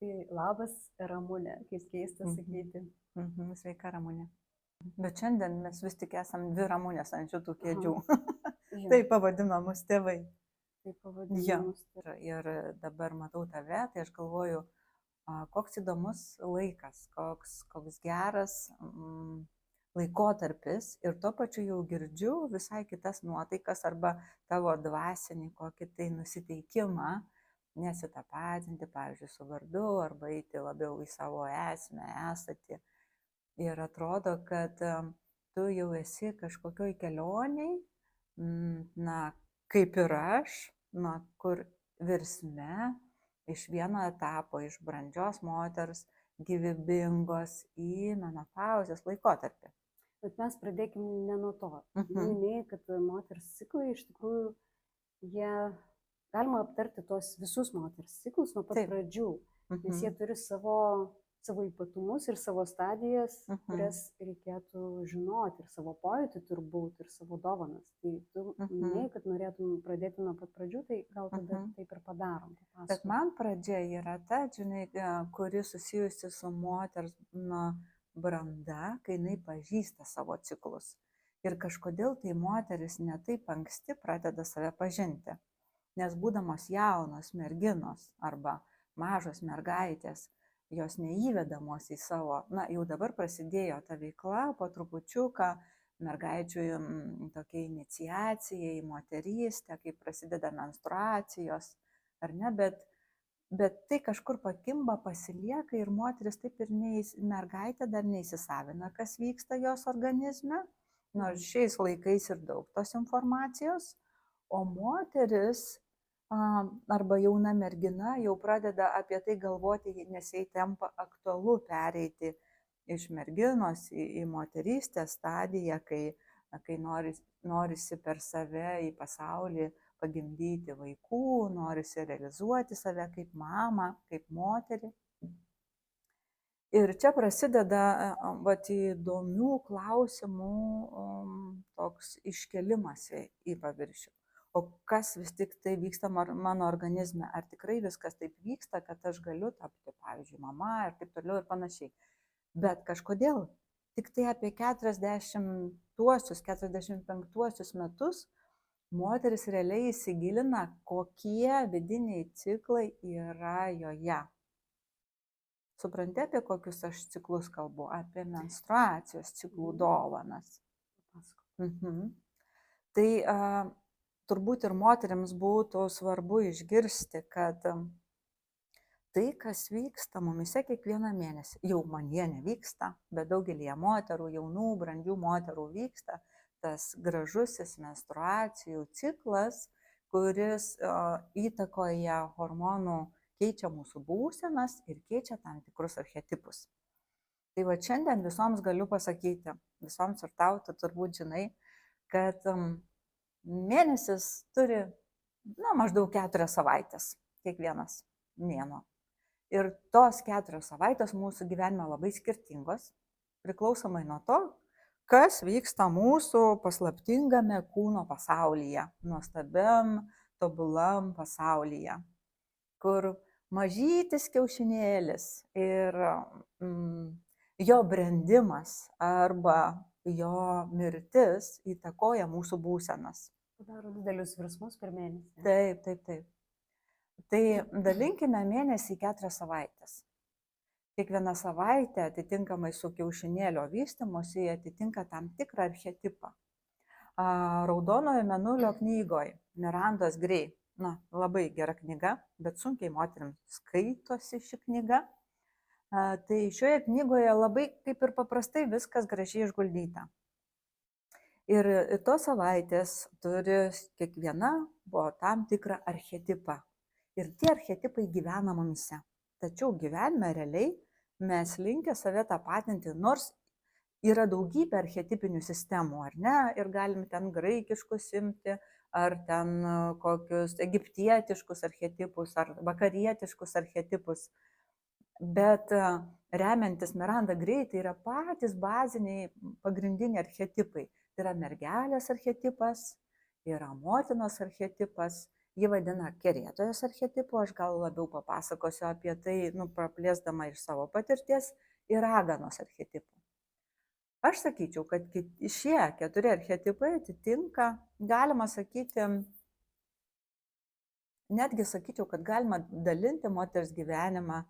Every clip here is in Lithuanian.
Tai labas, Ramūnė, kaip keista sakyti. Sveika, Ramūnė. Bet šiandien mes vis tik esam dvi Ramūnės ant šitų kėdžių. Jo, Tai pavadino mus tėvai. taip pavadinimu. Jo. Ir dabar matau tave, tai aš galvoju, koks įdomus laikas, koks geras laikotarpis ir tuo pačiu jau girdžiu visai kitas nuotaikas arba tavo dvasinį kokį tai nusiteikimą nesitapatinti, pavyzdžiui, su vardu arba eiti labiau į savo esmę, esatį. Ir atrodo, kad tu jau esi kažkokioj kelioniai, kaip ir aš, kur virsme iš vieno etapo, iš brandžios moters, gyvybingos į menopauzės laikotarpį. Bet mes pradėkim ne nuo to. Minėjai, kad moters ciklai iš tikrųjų, galima aptarti tos visus moters ciklus nuo pat pradžių, nes jie turi savo ypatumus ir savo stadijas, kurias reikėtų žinoti, ir savo pojūtį turbūt, ir savo dovanas. Tai tu minėjai, kad norėtum pradėti nuo pat pradžių, tai gal tada taip ir padarom. Bet man pradžia yra ta, žinai, kuri susijusi su moters branda, kai jinai pažįsta savo ciklus. Ir kažkodėl tai moteris ne taip anksti pradeda save pažinti. Nes būdamos jaunos merginos arba mažos mergaitės, jos neįvedamos į savo, jau dabar prasidėjo ta veikla, po trupučiuką mergaičių tokia iniciacija į moterystę, kai prasideda menstruacijos, ar ne, bet tai kažkur pakimba, pasilieka ir moteris taip ir mergaitė dar neįsisavina, kas vyksta jos organizme, nors šiais laikais ir daug tos informacijos. O moteris arba jauna mergina jau pradeda apie tai galvoti, nes jai tampa aktualu pereiti iš merginos į moterystės stadiją, kai norisi per save į pasaulį pagimdyti vaikų, norisi realizuoti save kaip mamą, kaip moterį. Ir čia prasideda įdomių klausimų toks iškelimas į paviršių. O kas vis tik tai vyksta mano organizme? Ar tikrai viskas taip vyksta, kad aš galiu tapti, pavyzdžiui, mama ir taip toliau ir panašiai. Bet kažkodėl tik tai apie 40-45 metus moteris realiai įsigilina, kokie vidiniai ciklai yra joje. Supranti, apie kokius aš ciklus kalbu? Apie menstruacijos ciklų dovanas. Tai turbūt ir moteriams būtų svarbu išgirsti, kad tai, kas vyksta mumise kiekvieną mėnesį, jau manyje nevyksta, bet daugelį moterų, jaunų, brandžių moterų vyksta tas gražusis menstruacijų ciklas, kuris įtakoja hormonų, keičia mūsų būsenas ir keičia tam tikrus archetipus. Tai va šiandien visoms galiu pasakyti, visoms ir tau, tu turbūt žinai, kad mėnesis turi maždaug 4 savaitės, kiekvienas mėnuo. Ir tos 4 savaitės mūsų gyvenime labai skirtingos, priklausomai nuo to, kas vyksta mūsų paslaptingame kūno pasaulyje, nuostabiam, tobulam pasaulyje, kur mažytis kiaušinėlis ir jo brendimas arba jo mirtis įtakoja mūsų būsenas. Padaro didelius virsmus per mėnesį. Taip. Tai dalinkime mėnesį į 4 savaitės. Kiekviena savaitė atitinkamai su kiaušinėlio vystymosi atitinka tam tikrą archetipą. Raudonojo mėnulio knygoje Mirandos Grey, labai gera knyga, bet sunkiai moterims skaitosi ši knyga. Tai šioje knygoje labai kaip ir paprastai viskas gražiai išguldyta. Ir tos savaitės turi kiekviena tam tikrą archetipą. Ir tie archetipai gyvena mumise. Tačiau gyvenime realiai mes linkę save tapatinti, nors yra daugybė archetipinių sistemų, ar ne? Ir galim ten graikiškus imti, ar ten kokius egiptietiškus archetipus, ar vakarietiškus archetipus. Bet remiantis Miranda Grey, tai yra patys baziniai pagrindiniai archetipai. Tai yra mergelės archetipas, yra motinos archetipas Ji vadina kerėtojos archetipu, aš gal labiau papasakosiu apie tai, praplėsdama iš savo patirties, ir raganos archetipu. Aš sakyčiau, kad šie 4 archetipai atitinka, galima sakyti, netgi sakyčiau, kad galima dalinti moters gyvenimą,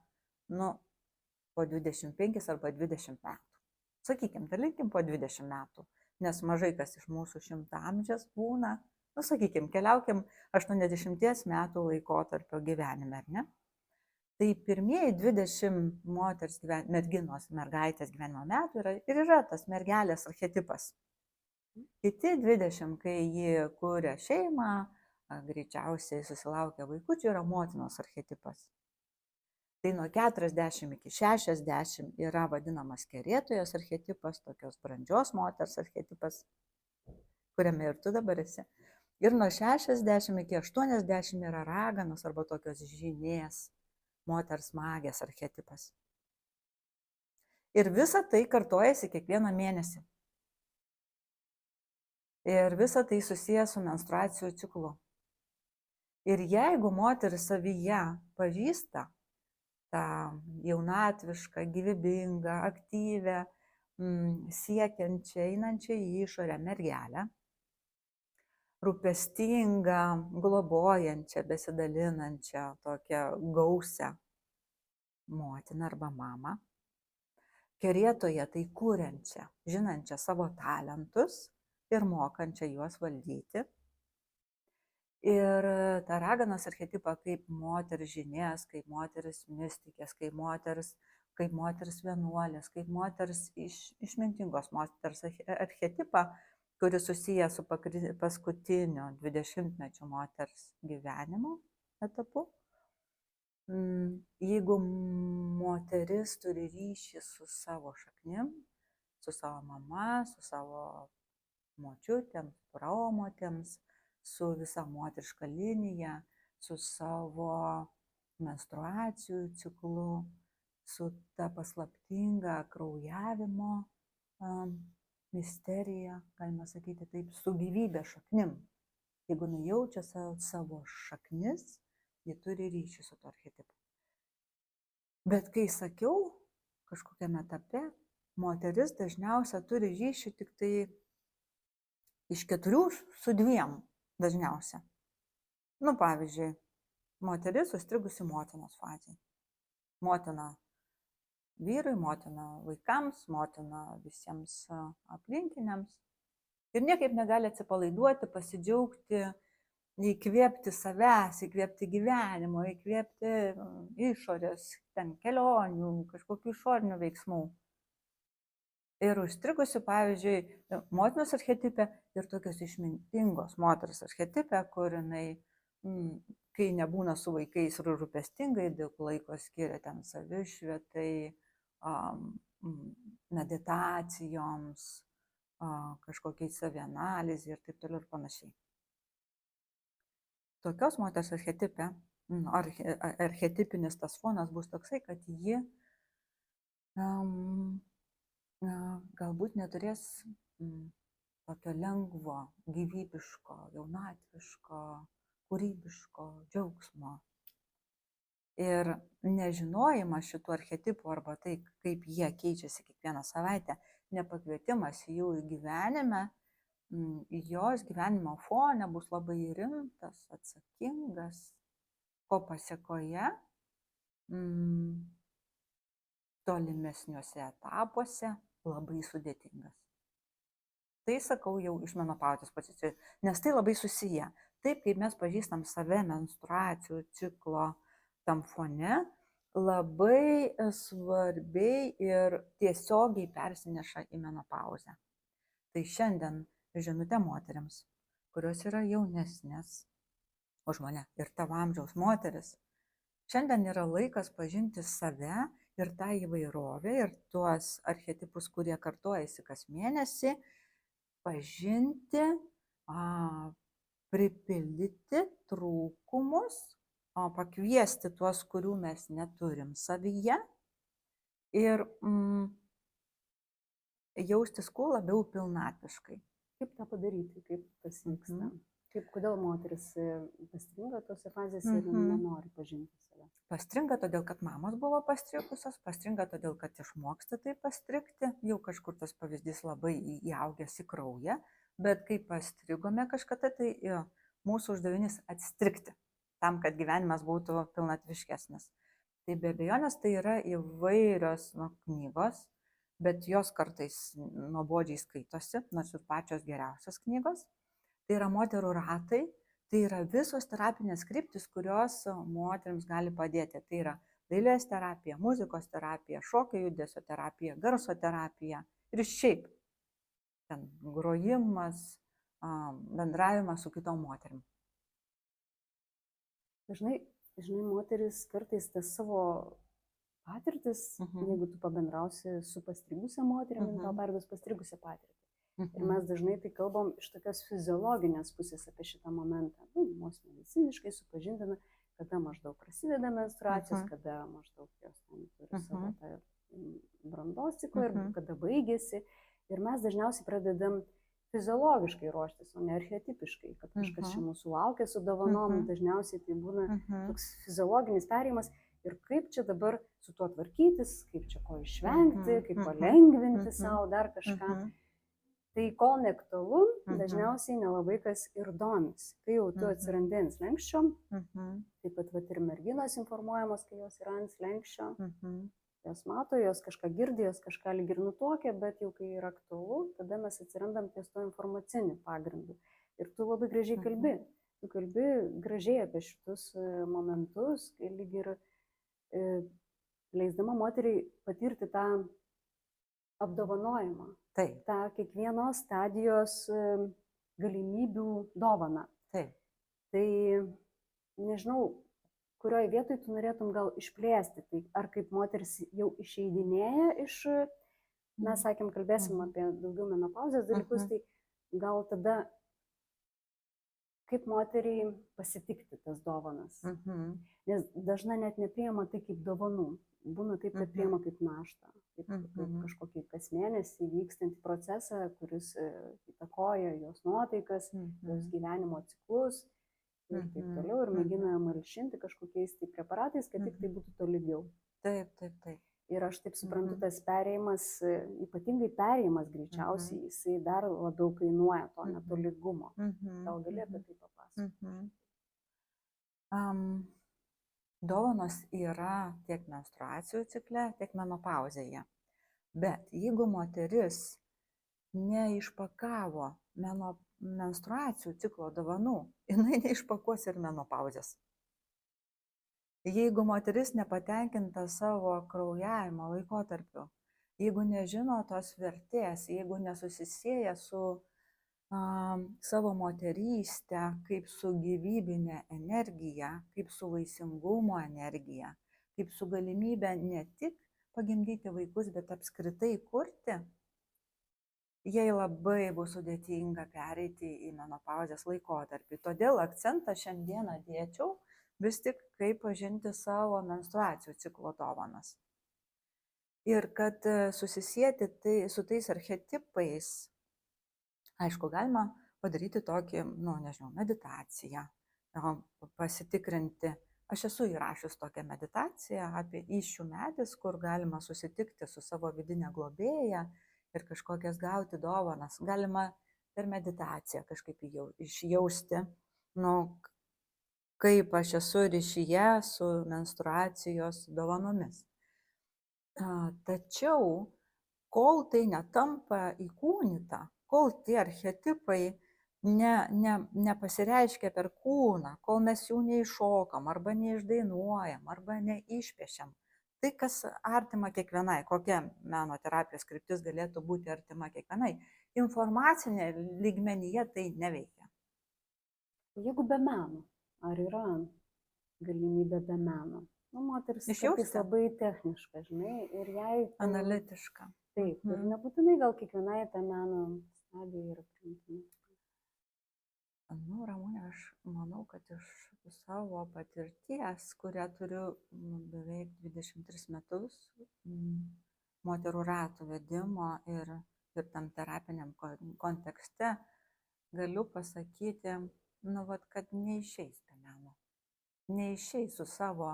po 25 arba 20 metų. Sakykime, dalinkim po 20 metų, nes mažai kas iš mūsų 100 amžiaus būna, sakykime, keliaukim 80 metų laikotarpio gyvenime, ar ne? Tai pirmieji 20 moters merginos, mergaitės gyvenimo metų yra tas mergelės archetipas. Kiti 20, kai ji kuria šeimą, greičiausiai susilaukia vaikučių, yra motinos archetipas. Tai nuo 40 iki 60 yra vadinamas kerėtojos archetipas, tokios brandžios moters archetipas, kuriame ir tu dabar esi. Ir nuo 60 iki 80 yra raganos arba tokios žinės moters magės archetipas. Ir visa tai kartojasi kiekvieną mėnesį. Ir visa tai susijęs su menstruacijų ciklu. Ir jeigu moteris savyje pažįsta tą jaunatvišką, gyvybingą, aktyvę, siekiančią, einančią į išorę mergelę, rūpestingą, globojančią, besidalinančią, tokią gausią motiną arba mamą, kerėtoje tai kuriančią, žinančią savo talentus ir mokančią juos valdyti. Ir tą raganos archetipą kaip moteris žinės, kaip moteris mistikės, kaip moteris vienuolės, kaip moteris išmintingos moters archetipą, kuris susijęs su paskutiniu 20-mečio moters gyvenimo etapu. Jeigu moteris turi ryšį su savo šaknim, su savo mama, su savo močiutėms, praomotėms, su visa moteriška linija, su savo menstruacijų ciklu, su ta paslaptinga kraujavimo misterija, galima sakyti taip, su gyvybės šaknim. Jeigu nujaučia savo šaknis, ji turi ryšį su tuo archetipu. Bet kai sakiau, kažkokiame etape, moteris dažniausiai turi ryšį tik tai iš 4 su 2 dažniausia. Pavyzdžiui, moteris užstrigusi motinos fazėje. Motina vyrui, motina vaikams, motina visiems aplinkiniams. Ir niekaip negali atsipalaiduoti, pasidžiaugti, įkvėpti savęs, įkvėpti gyvenimo, įkvėpti išorės, kelionių, kažkokių išorinių veiksmų. Ir užstrigusi, pavyzdžiui, motinos archetipe ir tokios išmintingos moters archetipe, kur jinai, kai nebūna su vaikais ir rūpestingai, daug laiko skiria ten savišvietai, meditacijoms, kažkokiai savianalizai ir taip toliau ir panašiai. Tokios moters archetipe, archetipinis tas fonas bus toksai, kad ji galbūt neturės tokio lengvo, gyvybiško, jaunatviško, kūrybiško džiaugsmo. Ir nežinojimas šitų archetipų arba tai, kaip jie keičiasi kiekvieną savaitę, nepakvietimas jų į gyvenime, jos gyvenimo fone bus labai rimtas, atsakingas, ko pasėkoje tolimesniuose etapuose labai sudėtingas. Tai sakau jau iš menopauzės pozicijų, nes tai labai susiję. Taip, kaip mes pažįstam save menstruacijų ciklo tam fone, labai svarbiai ir tiesiogiai persineša į menopauzę. Tai šiandien žinutė moteriams, kurios yra jaunesnės už mane ir tavo amžiaus moteris, šiandien yra laikas pažinti save ir tą įvairovę ir tuos archetipus, kurie kartojasi kas mėnesį, pažinti, pripildyti trūkumus, pakviesti tuos, kurių mes neturim savyje ir jaustis kuo labiau pilnatviškai. Kaip tą padaryti, kaip tas vyksta? Kodėl moteris pastringa tose fazėse ir nenori pažinti save? Pastringa todėl, kad mamos buvo pastrigusios, pastringa todėl, kad išmoksta tai pastrigti, jau kažkur tas pavyzdys labai įaugęs į kraują, bet kai pastrigome kažkada, tai mūsų uždavinys atstrigti, tam, kad gyvenimas būtų pilnatviškesnis. Tai be abejonės tai yra įvairios knygos, bet jos kartais nuobodžiai skaitosi, nors ir pačios geriausios knygos. Tai yra moterų ratai, tai yra visos terapinės kryptis, kurios moteriams gali padėti. Tai yra dailės terapija, muzikos terapija, šokio judesio terapija, garso terapija ir šiaip ten grojimas, bendravimas su kitom moterim. Dažnai, moteris kartais tas savo patirtis, jeigu tu pabendrausi su pastrigusia moterimi, tau perduos pastrigusią patirtį. Ir mes dažnai tai kalbam iš tokios fiziologinės pusės apie šitą momentą. Mus mediciniškai supažindina, kada maždaug prasideda menstruacijos, kada maždaug jos turi savo tą brandos ciklą ir kada baigėsi. Ir mes dažniausiai pradedam fiziologiškai ruoštis, o ne archetipiškai, kad kažkas čia mūsų laukia su dovanom. Dažniausiai tai būna toks fiziologinis perėjimas. Ir kaip čia dabar su tuo tvarkytis, kaip čia ko išvengti, kaip palengvinti savo dar kažką. Tai kol neaktualu, dažniausiai nelabai kas ir domis. Kai jau tu atsirandi ant slenksčio, taip pat ir merginos informuojamos, kai jos yra ant slenksčio, jos mato, jos kažką girdi, jos kažką lyg ir nutuokia, bet jau kai yra aktualu, tada mes atsirandam ties to informaciniu pagrindu. Ir tu labai gražiai kalbi. Tu kalbi gražiai apie šitus momentus, kai lyg ir leisdama moteriai patirti tą apdovanojimą. Taip. Ta kiekvienos stadijos galimybių dovana. Taip. Tai nežinau, kurioje vietoje tu norėtum gal išplėsti. Tai ar kaip moteris jau išeidinėja iš, mes sakėm, kalbėsim apie daugiau menopauzės dalykus, tai gal tada kaip moteriai pasitikti tas dovanas. Nes dažnai net nepriima tai kaip dovanų. Būna taip, kad priima kaip naštą, kaip kažkokį kas mėnesį vykstantį procesą, kuris įtakoja jos nuotaikas, jos gyvenimo ciklus ir taip toliau, ir mėgina malšinti kažkokiais tai preparatais, kad tik tai būtų tolygiau. Taip, taip, taip. Ir aš taip suprantu, tas perėjimas, ypatingai perėjimas greičiausiai, jisai dar labiau kainuoja to netolygumo. Gal gali apie tai papasakoti? Dovanos yra tiek menstruacijų cikle, tiek menopauzėje. Bet jeigu moteris neišpakavo menstruacijų ciklo dovanų, jinai neišpakuos ir menopauzės. Jeigu moteris nepatenkinta savo kraujavimo laikotarpiu, jeigu nežino tos vertės, jeigu nesusisieja su savo moterystę kaip su gyvybinė energija, kaip su vaisingumo energija, kaip su galimybė ne tik pagimdyti vaikus, bet apskritai kurti, jai labai bus sudėtinga pereiti į menopauzės laikotarpį. Todėl akcentą šiandieną dėčiau vis tik kaip pažinti savo menstruacijų ciklo dovanas. Ir kad susisieti tai su tais archetipais, aišku, galima padaryti tokį, meditaciją, pasitikrinti. Aš esu įrašius tokią meditaciją apie įsčių medis, kur galima susitikti su savo vidinė globėja ir kažkokias gauti dovanas. Galima per meditaciją kažkaip išjausti, kaip aš esu ryšyje su menstruacijos dovanomis. Tačiau, kol tai netampa įkūnyta, kol tie archetipai nepasireiškia per kūną, kol mes jų neiššokam, arba neišdainuojam, arba neišpiešiam, tai kas artima kiekvienai, kokia meno terapijos kryptis galėtų būti artima kiekvienai, informacinė lygmenyje tai neveikia. Jeigu be meno, ar yra galimybė be meno? Moteris kartais labai techniška, žinai, ir jai... Analitiška. Taip, ir nebūtinai gal kiekvienai tą meno stadiją yra priimtina. Ramūnė, aš manau, kad iš savo patirties, kurią turiu beveik 23 metus, moterų ratų vedimo ir tam terapiniam kontekste, galiu pasakyti nu, vat, kad neišeis be meno. Neišeis su savo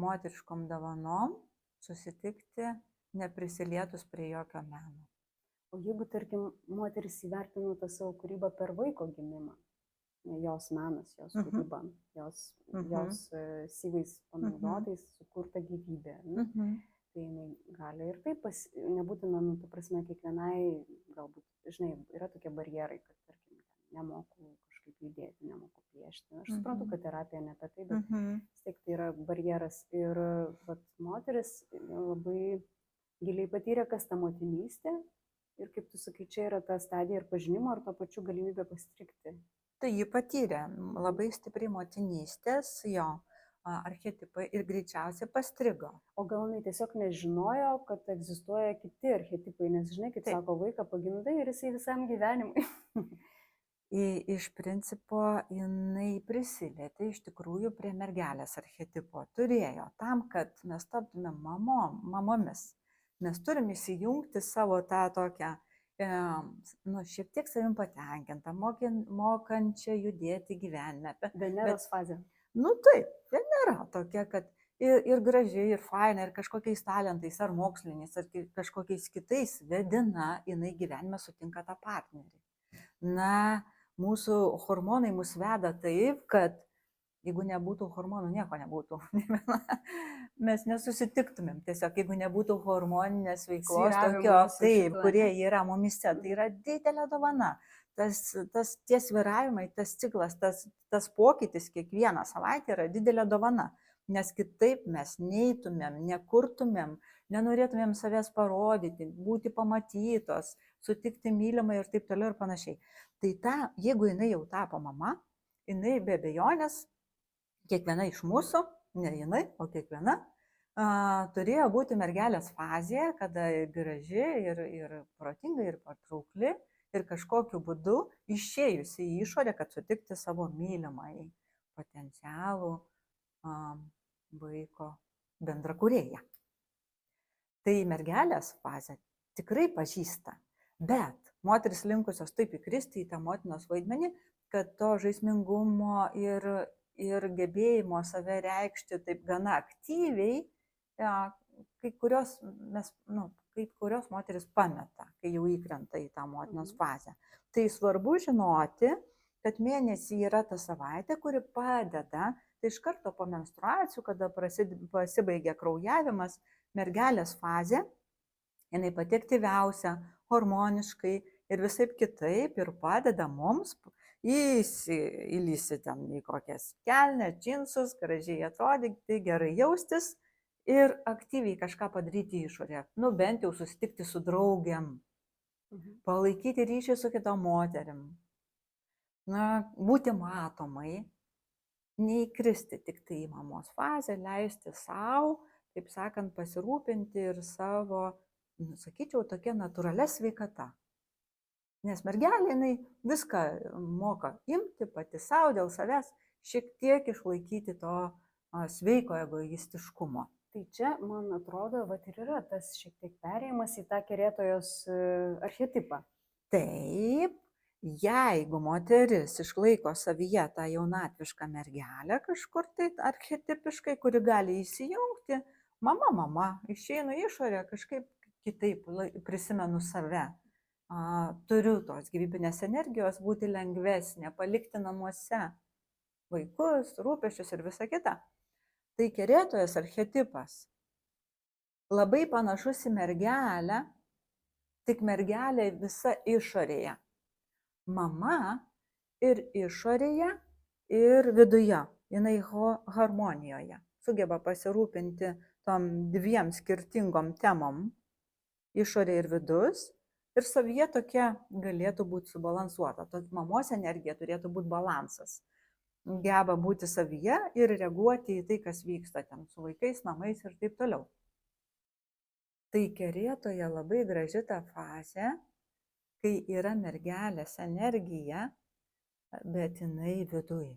moteriškom dovanom susitikti, neprisilietus prie jokio meno. O jeigu, tarkim, moteris įvertino tą savo kūrybą per vaiko gimimą, jos menas, jos kūryba, jos syvais panaudotais sukurta gyvybė, tai jinai gali ir taip, nebūtina, nu, ta prasme, kiekvienai, galbūt, žinai, yra tokie barjerai, kad, tarkim, nemoku kažkaip judėti, nemoku piešti. Aš suprantu, kad terapija ne apie tai, bet vis tiek tai yra barjeras. Ir vat, moteris labai giliai patyrė, kas ta motinystė. Ir kaip tu sakai, čia yra ta stadija ir pažinimo, ir to pačiu galimybė pastrikti. Tai ji patyrė labai stipriai motinystės, jo archetipai ir greičiausiai pastrigo. O gal jinai tiesiog nežinojo, kad egzistuoja kiti archetipai, nes žinai, kaip sako, vaiką pagimdai ir jisai visam gyvenimui. Iš principo jinai prisilietė iš tikrųjų prie mergelės archetipo. Turėjo tam, kad mes taptume mamomis. Mes turim įsijungti savo tą tokią, nu, šiek tiek savim patenkintą, mokančią judėti gyvenime. Veneros fazė. Nu taip, Venera tokia, kad ir gražiai, ir faina, ir kažkokiais talentais, ar moksliniais, ar kažkokiais kitais vedina, jinai gyvenime sutinka tą partnerį. Na, mūsų hormonai mus veda taip, kad jeigu nebūtų hormonų, nieko nebūtų. Mes nesusitiktumėm. Tiesiog, jeigu nebūtų hormoninės veiklos, tokios, taip, kurie yra mumise, tai yra didelė dovana. Tie svyravimai, tas ciklas, tas pokytis kiekvieną savaitę yra didelė dovana. Nes kitaip mes neitumėm, nekurtumėm, nenorėtumėm savęs parodyti, būti pamatytos, sutikti mylimai ir taip toliau ir panašiai. Tai jeigu jinai jau tapo mama, jinai be abejonės, kiekviena iš mūsų, ne jinai, o kiekviena, turėjo būti mergelės fazėje, kada graži ir protinga ir patraukli ir kažkokiu būdu išėjusi į išorę, kad sutikti savo mylimai potencialų vaiko bendrakūrėją. Tai mergelės fazę tikrai pažįsta, bet moteris linkusios taip įkristi į tą motinos vaidmenį, kad to žaismingumo ir gebėjimo save reikšti taip gana aktyviai, kai kurios moteris pameta, kai jau įkrenta į tą motinos fazę. Tai svarbu žinoti, kad mėnesį yra ta savaitė, kuri padeda, tai iš karto po menstruacijų, kada pasibaigia kraujavimas, mergelės fazė, jinai pati aktyviausia, hormoniškai ir visaip kitaip ir padeda mums įlysti ten į kokias kelnes, džinsus, gražiai atrodyti, gerai jaustis ir aktyviai kažką padaryti išorėje. Nu, bent jau susitikti su draugiam, palaikyti ryšį su kitom moterim, būti matomai, neįkristi tik tai į mamos fazę, leisti savo, taip sakant, pasirūpinti ir savo, sakyčiau, tokia natūralia sveikata. Nes mergelė, jinai viską moka imti pati savo dėl savęs, šiek tiek išlaikyti to sveiko egoistiškumo. Tai čia, man atrodo, vat ir yra tas šiek tiek perėjimas į tą kerėtojos archetipą. Taip, jeigu moteris išlaiko savyje tą jaunatvišką mergelę kažkur tai archetipiškai, kuri gali įsijungti, mama, išeinu išorę, kažkaip kitaip prisimenu save. Turiu tos gyvybinės energijos, būti lengvesnė, palikti namuose vaikus, rūpesčius ir visa kita. Tai kerėtojos archetipas labai panašus į mergelę, tik mergelė visa išorėje. Mama ir išorėje, ir viduje, jinai harmonijoje, sugeba pasirūpinti tom dviem skirtingom temom, išorė ir vidus. Ir savyje tokia galėtų būti subalansuota. Tad mamos energija turėtų būti balansas. Geba būti savyje ir reaguoti į tai, kas vyksta ten su vaikais, namais ir taip toliau. Tai kerėtoje labai graži ta fazė, kai yra mergelės energija, bet jinai viduj.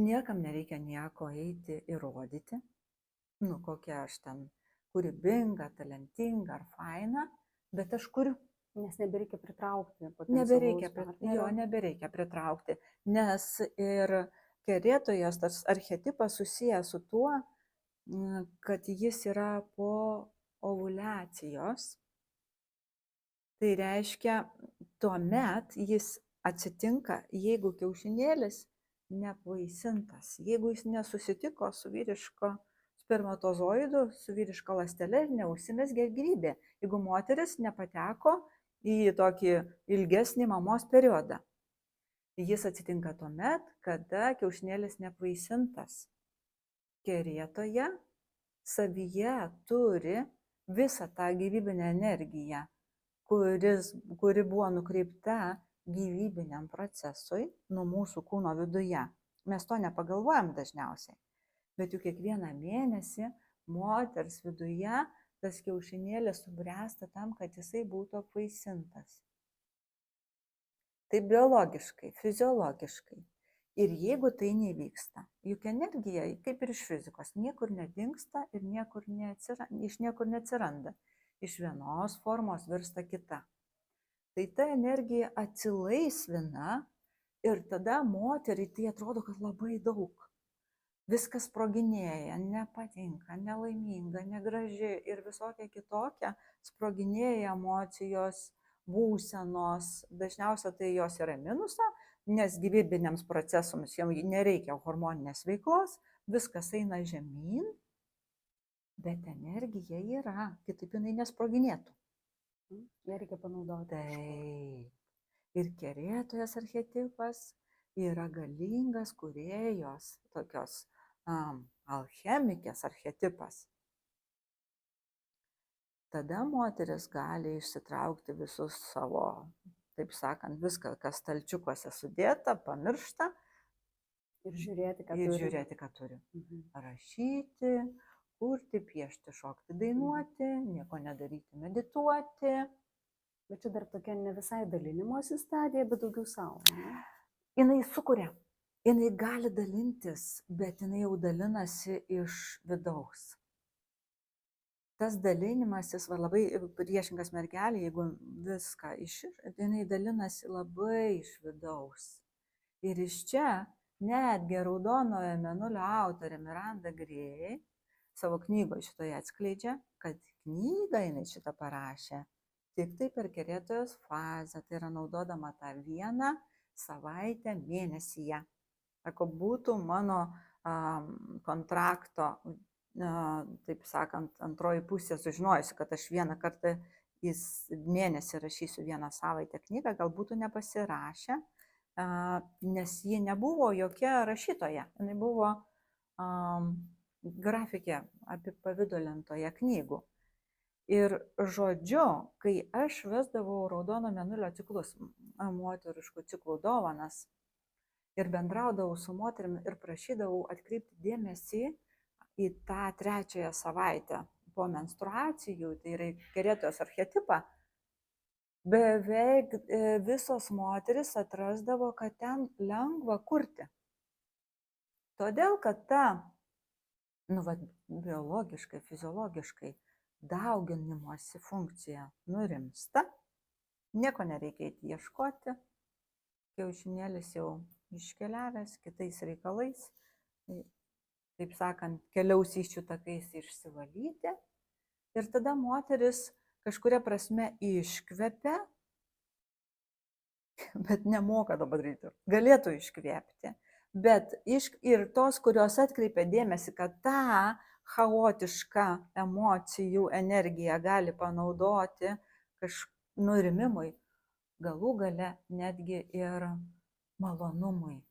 Niekam nereikia nieko eiti įrodyti, kokia aš ten kūrybinga, talentinga ar faina, bet aš kuriu Nes nebereikia pritraukti Nebereikia, potencialaus partnerio. nebereikia pritraukti, nes ir kerėtojas, tas archetipas susijęs su tuo, kad jis yra po ovuliacijos. Tai reiškia, tuomet jis atsitinka, jeigu kiaušinėlis neapvaisintas, jeigu jis nesusitiko su vyriško spermatozoidu, su vyriška ląstele ir neužsimezgė gyvybė, jeigu moteris nepateko į tokį ilgesnį mamos periodą. Jis atsitinka tuomet, kada kiaušinėlis neapvaisintas. Kerėtoje savyje turi visą tą gyvybinę energiją, kuri buvo nukreipta gyvybiniam procesui nuo mūsų kūno viduje. Mes to nepagalvojam dažniausiai, bet juk kiekvieną mėnesį moters viduje tas kiaušinėlis subręsta tam, kad jisai būtų apvaisintas. Tai biologiškai, fiziologiškai. Ir jeigu tai nevyksta, juk energija, kaip ir iš fizikos, niekur nedingsta ir iš niekur neatsiranda. Iš vienos formos virsta kita. Tai ta energija atsilaisvina ir tada moteriai tai atrodo, kad labai daug. Viskas sproginėja, nepatinka, nelaiminga, negraži ir visokia kitokia, sproginėja emocijos, būsenos, dažniausiai tai jos yra minuso, nes gyvybiniams procesams jiems nereikia hormoninės veiklos, viskas eina žemyn, bet energija yra, kitaip jinai nesproginėtų. Ją reikia panaudoti. Taip. Ir kerėtojas archetipas yra galingas kūrėjos, tokios alchemikės archetipas. Tada moteris gali išsitraukti visus savo, taip sakant, viską, kas stalčiukuose sudėta, pamiršta. Ir žiūrėti, ką turi. Rašyti, kurti, piešti, šokti, dainuoti, nieko nedaryti, medituoti. Bet čia dar tokia ne visai dalinimosi stadija, bet daugiau savo. Ne? Jinai sukuria, jinai gali dalintis, bet jinai jau dalinasi iš vidaus. Tas dalinimasis, labai priešingas mergelė, jeigu viską jinai dalinasi labai iš vidaus. Ir iš čia netgi Raudonojo mėnulio autorė Miranda Gray savo knygoje šitoje atskleidžia, kad knygą jinai šitą parašė tik tai per kerėtojos fazę, tai yra naudodama tą vieną savaitę mėnesyje. Sako, būtų mano kontrakto, taip sakant, antroji pusė sužinojusi, kad aš vieną kartą į mėnesį rašysiu vieną savaitę knygą, gal būtų nepasirašę, nes ji nebuvo jokia rašytoja, jinai buvo grafikė, apipavidalintoja knygų. Ir žodžiu, kai aš vesdavau Raudono mėnulio ciklus, moteriškų ciklų dovanas, ir bendraudavau su moterim ir prašydavau atkreipti dėmesį į tą trečiąją savaitę po menstruacijų, tai yra kerėtojos archetipą, beveik visos moteris atrasdavo, kad ten lengva kurti. Todėl, kad ta, biologiškai, fiziologiškai dauginimosi funkcija nurimsta, nieko nereikia ieškoti, kiaušinėlis jau iškeliavęs kitais reikalais, taip sakant, keliaus įsčių takais išsivalyti ir tada moteris kažkuria prasme iškvepia, bet nemoka to padaryti, galėtų iškvėpti, bet ir tos, kurios atkreipia dėmesį, kad tą chaotišką emocijų energiją gali panaudoti nurimimui, galų gale netgi ir malonumui,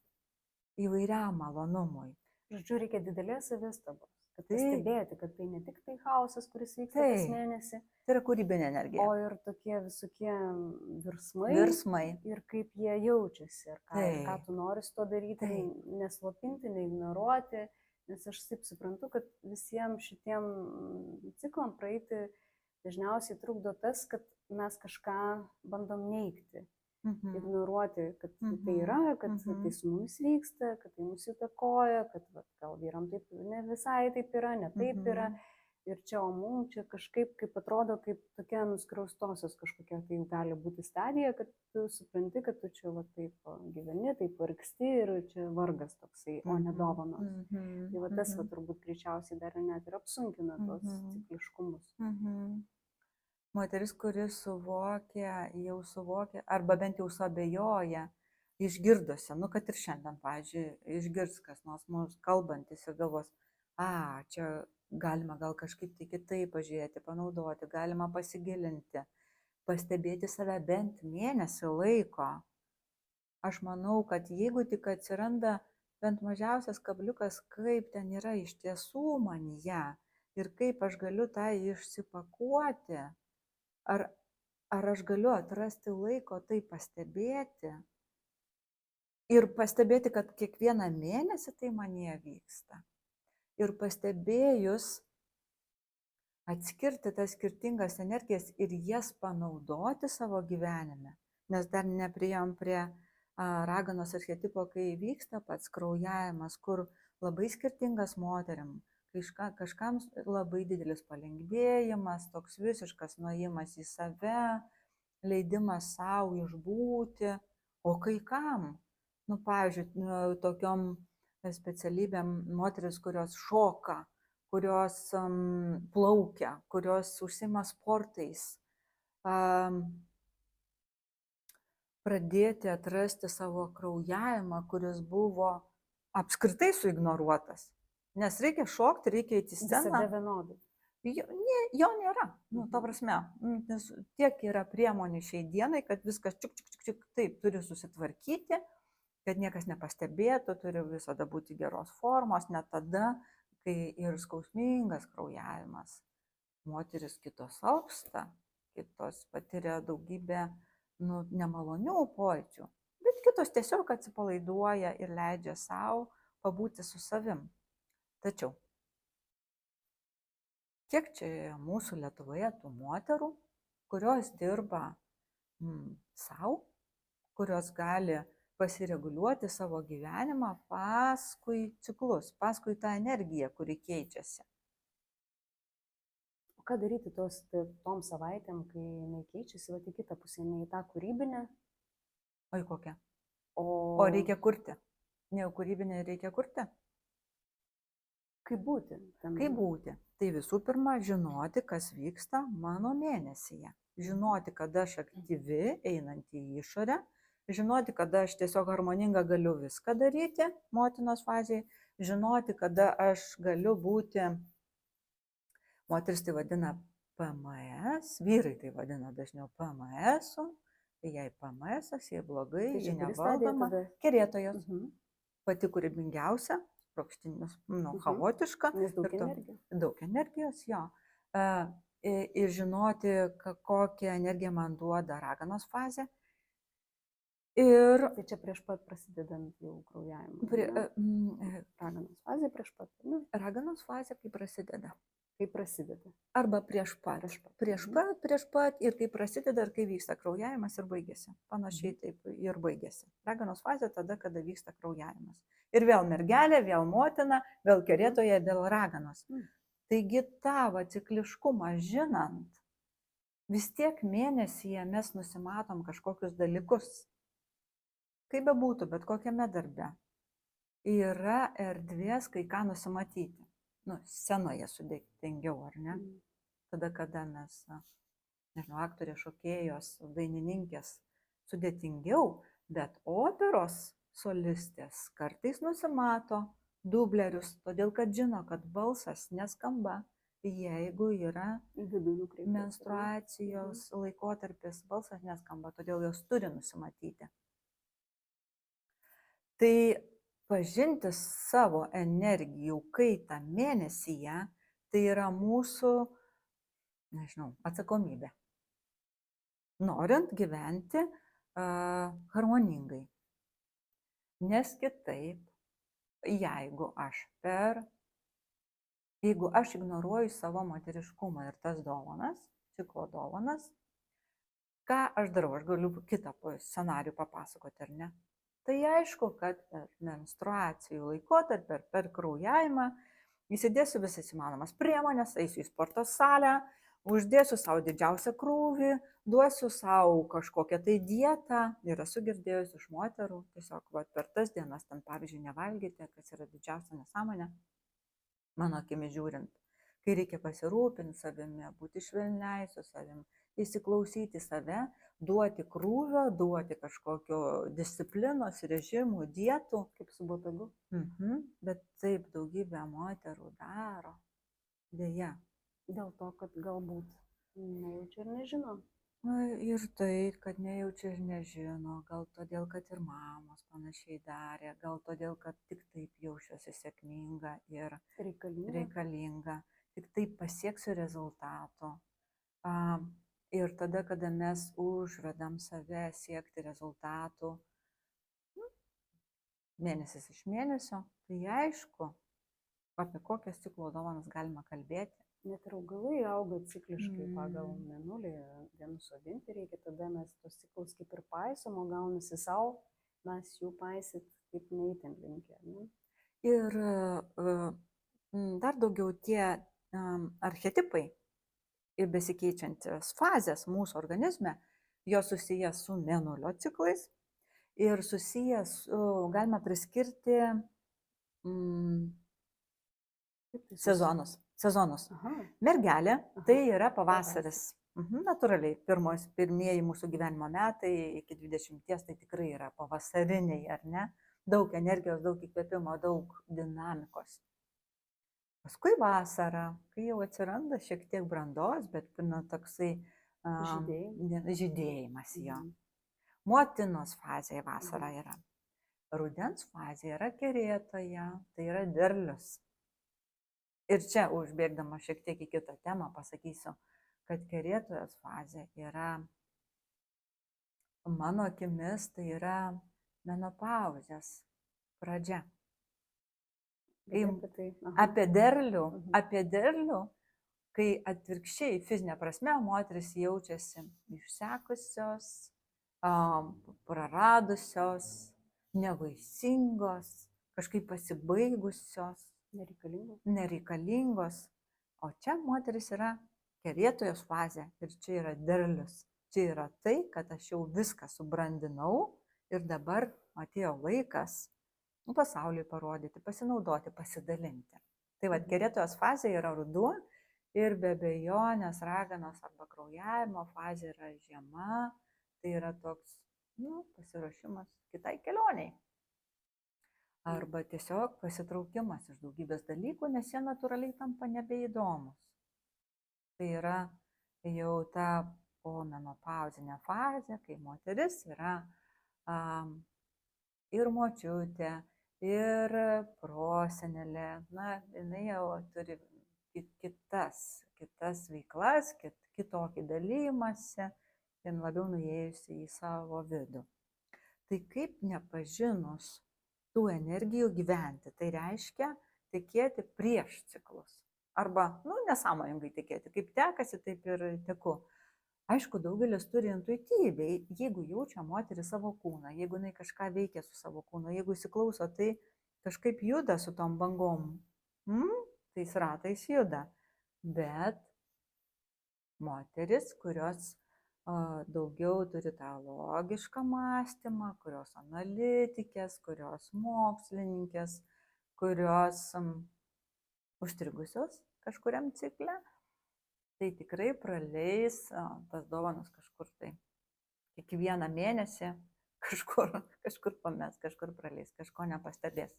įvairiam malonumui. Žodžiu, reikia didelės savistabos, kad pastebėti, kad tai ne tik tai chaosas, kuris vyksta kas mėnesį. Tai yra kūrybinė energija. O ir tokie visokie virsmai. Ir kaip jie jaučiasi. Ir ką tu nori su to daryti, neslopinti, neignoruoti. Nes aš taip suprantu, kad visiems šitiem ciklam praeiti dažniausiai trukdo tas, kad mes kažką bandom neigti. Ignoruoti, kad tai yra, kad tai su mumis vyksta, kad tai mus įtakoja, kad gal vyram taip ne visai taip yra, ne taip yra. ir čia, o mums čia kažkaip, kaip atrodo, kaip tokia nuskriaustosios kažkokia tai gali būti stadija, kad tu supranti, kad tu čia va taip gyveni, taip vargsti ir čia vargas toksai, o ne dovanos. Tai va tas va turbūt greičiausiai dar net ir apsunkina tos cikliškumus. Moteris, kuri suvokia, jau suvokia, arba bent jau suabejoja, išgirdusi, nu kad ir šiandien, pavyzdžiui, išgirs kas nors mūsų kalbantis ir galvos, čia galima gal kažkaip tai kitaip pažiūrėti, panaudoti, galima pasigilinti, pastebėti save bent mėnesį laiko. Aš manau, kad jeigu tik atsiranda bent mažiausias kabliukas, kaip ten yra iš tiesų manyje ir kaip aš galiu tą išsipakuoti, ar aš galiu atrasti laiko tai pastebėti ir pastebėti, kad kiekvieną mėnesį tai manyje vyksta. Ir pastebėjus atskirti tas skirtingas energijas ir jas panaudoti savo gyvenime, nes dar nepriėjom prie raganos archetipo, kai vyksta pats kraujavimas, kur labai skirtingas moteriam, kažkam labai didelis palengvėjimas, toks visiškas nuėjimas į save, leidimas savo išbūti, o kai kam, pavyzdžiui, tokiom specialybėm moteris, kurios šoka, kurios plaukia, kurios užsima sportais, pradėti atrasti savo kraujavimą, kuris buvo apskritai suignoruotas. Nes reikia šokti, reikia eiti į sceną. Visada vienodai. Jo nėra, ta prasme, nes tiek yra priemonių šiai dienai, kad viskas čiuk, taip turi susitvarkyti, kad niekas nepastebėtų, turi visada būti geros formos, net tada, kai ir skausmingas kraujavimas. Moteris kitos alpsta, kitos patiria daugybę nemalonių pojūčių, bet kitos tiesiog atsipalaiduoja ir leidžia savo pabūti su savim. Tačiau, kiek čia mūsų Lietuvoje tų moterų, kurios dirba savo, kurios gali pasireguliuoti savo gyvenimą paskui ciklus, paskui tą energiją, kuri keičiasi. O ką daryti tom savaitėm, kai jinai keičiasi, va į kitą pusę, ne į tą kūrybinę? O į kokią? O reikia kurti. Ne į kūrybinę reikia kurti. Kaip būti? Kaip būti? Tai visų pirma, žinoti, kas vyksta mano mėnesyje. Žinoti, kada aš aktyvi, einanti į išorę. Žinoti, kada aš tiesiog harmoninga galiu viską daryti motinos fazėje. Žinoti, kada aš galiu būti, moteris tai vadina PMS, vyrai tai vadina dažniau PMS-u. Jei PMS-as, jei blogai, jei nevaldoma, kerėtojos. Pati kūrybingiausia, sprogstinis, chaotiška. Nes daug energijos. Daug energijos, jo. Ir žinoti, kokią energiją man duoda raganos fazė. Tai čia prieš pat prasidedant jau kraujavimą. Raganos fazė prieš pat. Raganos fazė kai prasideda. Kai prasideda. Arba prieš pat. Prieš pat ir kai prasideda ir kai vyksta kraujavimas ir baigėsi. Panašiai taip ir baigėsi. Raganos fazė tada, kada vyksta kraujavimas. Ir vėl mergelė, vėl motina, vėl kerėtoja, vėl raganos. Taigi tavo cikliškumą žinant, vis tiek mėnesyje mes nusimatom kažkokius dalykus. Kaip bebūtų, bet kokiame darbe yra erdvės kai ką nusimatyti. Scenoje sudėtingiau, ar ne? Tada, kada mes, aktorės, šokėjos, dainininkės sudėtingiau, bet operos solistės kartais nusimato dublerius, todėl kad žino, kad balsas neskamba, jeigu yra menstruacijos laikotarpis, balsas neskamba, todėl jos turi nusimatyti. Tai pažinti savo energijų kaitą mėnesyje, tai yra mūsų, atsakomybė. Norint gyventi harmoningai. Nes kitaip, jeigu aš ignoruoju savo moteriškumą ir tas dovanas, ciklo dovanas, ką aš darau? Aš galiu kitą scenarijų papasakoti, ar ne? Tai aišku, kad per menstruacijų laikotarpį, per kraujavimą įsidėsiu visas įmanomas priemonės, eisiu į sporto salę, uždėsiu savo didžiausią krūvį, duosiu savo kažkokią tai dietą. Ir esu girdėjusi iš moterų, tiesiog per tas dienas ten, pavyzdžiui, nevalgyti, kas yra didžiausia nesąmonė, mano akimi žiūrint. Kai reikia pasirūpinti savimi, būti švelniai su savimi, įsiklausyti save, duoti krūvio, duoti kažkokio disciplinos, režimų, dietų. Kaip su botagu. Bet taip daugybė moterų daro. Deja. Dėl to, kad galbūt nejaučia ir nežino. Ir tai, kad nejaučia ir nežino, gal todėl, kad ir mamos panašiai darė, gal todėl, kad tik taip jaučiuosi sėkminga ir reikalinga, tik taip pasieksiu rezultato. Ir tada, kada mes užvedam save siekti rezultatų, mėnesis iš mėnesio, tai aišku, apie kokias ciklo dovanas galima kalbėti. Net ir augalai auga cikliškai pagal mėnulį, vienus sodinti reikia, tada mes tos ciklus kaip ir paisom, o gaunasi savo, mes jų paisit kaip neįtin linkę. Ne? Ir dar daugiau tie archetipai ir besikeičiantis fazės mūsų organizme, jos susijęs su mėnulio ciklais ir susijęs su, galima priskirti sezonus. Mergelė tai yra pavasaris. Natūraliai, pirmieji mūsų gyvenimo metai iki 20, tai tikrai yra pavasariniai, ar ne? Daug energijos, daug įkvėpimo, daug dinamikos. Paskui vasara, kai jau atsiranda šiek tiek brandos, bet toksai žydėjimas jo. Motinos fazėje vasara yra. Rudens fazė yra kerėtoje, tai yra derlius. Ir čia, užbėgdama šiek tiek į kitą temą, pasakysiu, kad kerėtojos fazė yra, mano akimis, tai yra menopauzės pradžia. Apie derlių, kai atvirkščiai fizinė prasme moteris jaučiasi išsekusios, praradusios, nevaisingos, kažkaip pasibaigusios, nereikalingos. O čia moteris yra kerėtojos fazė ir čia yra derlius. Čia yra tai, kad aš jau viską subrandinau ir dabar atėjo laikas pasauliui parodyti, pasinaudoti, pasidalinti. Tai vad, kerėtojos fazė yra ruduo ir be abejonės raganos arba kraujavimo fazė yra žiema. Tai yra toks pasiruošimas kitai kelioniai. Arba tiesiog pasitraukimas iš daugybės dalykų, nes jie natūraliai tampa nebeįdomus. Tai yra jau ta pomenopauzinė fazė, kai moteris yra ir močiutė, ir prosenelė. Jinai jau turi kitas veiklas, kitokį dalymąsi, ir labiau nuėjusi į savo vidų. Tai kaip nepažinus tų energijų gyventi, tai reiškia tikėti prieš ciklus. Arba, nesąmoningai tikėti, kaip tekasi, taip ir teku. Aišku, daugelis turi intuityviai, jeigu jaučia moteris savo kūną, jeigu jinai kažką veikia su savo kūnu, jeigu įsiklauso, tai kažkaip juda su tom bangom, tais ratais juda. Bet moteris, kurios daugiau turi tą logišką mąstymą, kurios analitikės, kurios mokslininkės, kurios užstrigusios kažkuriam cikle, tai tikrai praleis tas dovanas kažkur tai. Kiekvieną mėnesį kažkur pames, kažkur praleis, kažko nepastebės.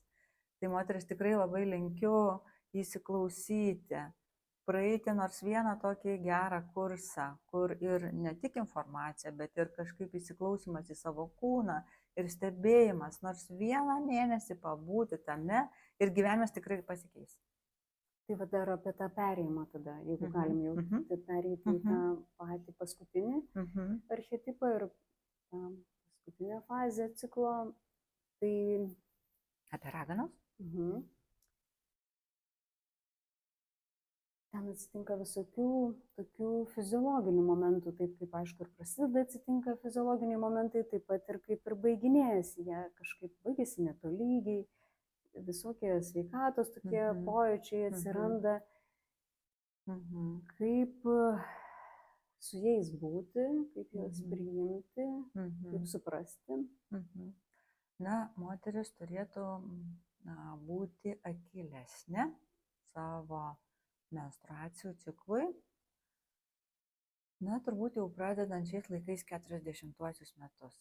Tai moteris tikrai labai linkiu įsiklausyti, praeiti nors vieną tokį gerą kursą, kur ir ne tik informacija, bet ir kažkaip įsiklausimas į savo kūną ir stebėjimas, nors vieną mėnesį pabūti tame ir gyvenimas tikrai pasikeis. Tai va dar apie tą perėjimą tada, jeigu galim jau pereiti į tą patį paskutinį archetipą ir paskutinę fazę ciklo, tai... Apie raganos? Ten atsitinka visokių tokių fiziologinių momentų, taip kaip aišku ir prasideda atsitinka fiziologiniai momentai, taip pat ir kaip ir baiginėjasi, jie kažkaip baigėsi netolygiai, visokie sveikatos tokie pojūčiai atsiranda, kaip su jais būti, kaip juos priimti, kaip suprasti. Na, moteris turėtų būti akylesnė savo menstruacijų ciklui. Na, turbūt jau pradedant šiais laikais 40-uosius metus.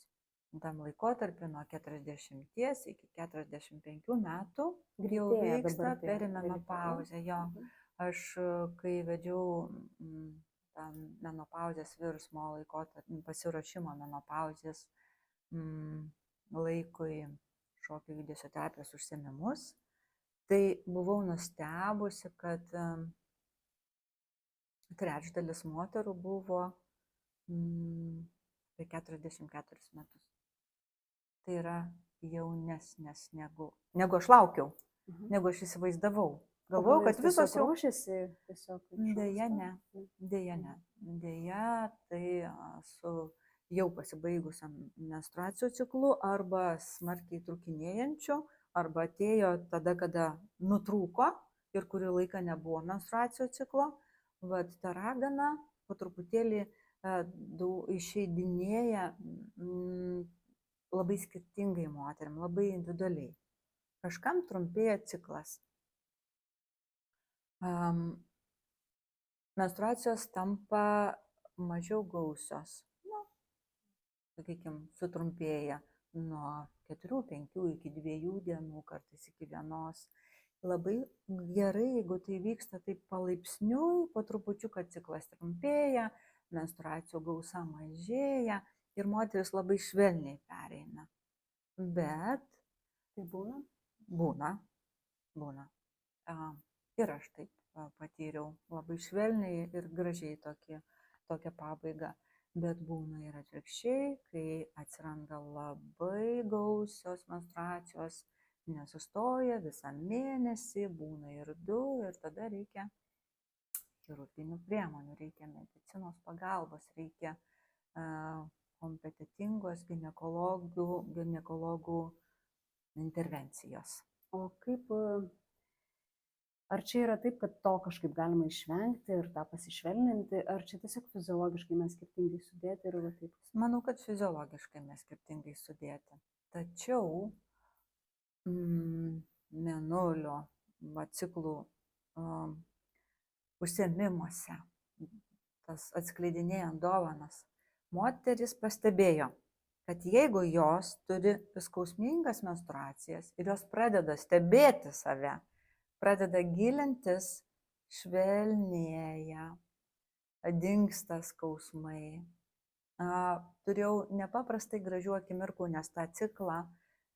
Tam laikotarpiu nuo 40 iki 45 metų jau vyksta perimenopauzė. Aš, kai vedžiau menopauzės virsmo laikotarpį, pasiruošimo menopauzės laikui šokio judesio terapijos užsiėmimus, tai buvau nustebusi, kad trečdalis moterų buvo apie 44 metus. Tai yra jaunesnės negu aš laukiau, negu aš įsivaizdavau. Galvojau, kad visos jau ruošiasi tiesiog. Deja, ne. Deja, tai su jau pasibaigusiam menstruacijų ciklu arba smarkiai trukinėjančiu, arba atėjo tada, kada nutrūko ir kurį laiką nebuvo menstruacijų ciklo. Vat ta ragana po truputėlį išeidinėja labai skirtingai moterim, labai individualiai. Kažkam trumpėja ciklas. Menstruacijos tampa mažiau gausios. Sakykime, sutrumpėja nuo 4-5 iki 2 dienų, kartais iki 1. Labai gerai, jeigu tai vyksta taip palaipsniui, po trupučiu, kad ciklas trumpėja, menstruacijų gausa mažėja ir moteris labai švelniai pereina. Bet tai būna? Būna. Ir aš taip patyriau labai švelniai ir gražiai tokią pabaigą. Bet būna ir atvirkščiai, kai atsiranda labai gausios menstruacijos, nesustoja visą mėnesį, būna ir 2, ir tada reikia chirurginių priemonių, reikia medicinos pagalbos, reikia kompetitingos ginekologų intervencijos. O kaip, ar čia yra taip, kad to kažkaip galima išvengti ir tą pasišvelninti, ar čia tiesiog fiziologiškai mes skirtingai sudėti ir va taip? Manau, kad fiziologiškai mes skirtingai sudėti. Tačiau mėnulio ciklų užsiėmimuose, tas atskleidinėjant dovanas, moteris pastebėjo, kad jeigu jos turi skausmingas menstruacijas ir jos pradeda stebėti save, pradeda gilintis, švelnėja, dingsta skausmai. Turėjau nepaprastai gražių akimirkų, nes tą ciklą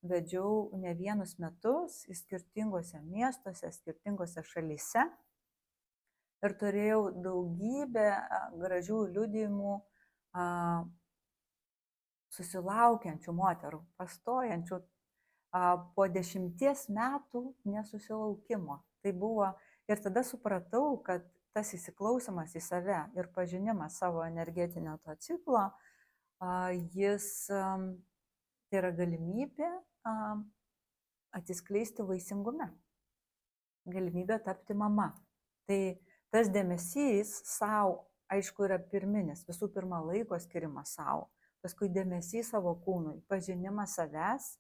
vedžiau ne vienus metus į skirtingose miestuose, skirtingose šalyse ir turėjau daugybę gražių liudijimų susilaukiančių moterų, pastojančių po 10 metų nesusilaukimo. Tai buvo ir tada supratau, kad tas įsiklausimas į save ir pažinimas savo energetinio to ciklo, tai yra galimybė atsiskleisti vaisingume, galimybė tapti mama. Tai tas dėmesys savo, aišku, yra pirminis, visų pirma laiko skirimas savo, paskui dėmesys savo kūnui, pažinimas savęs.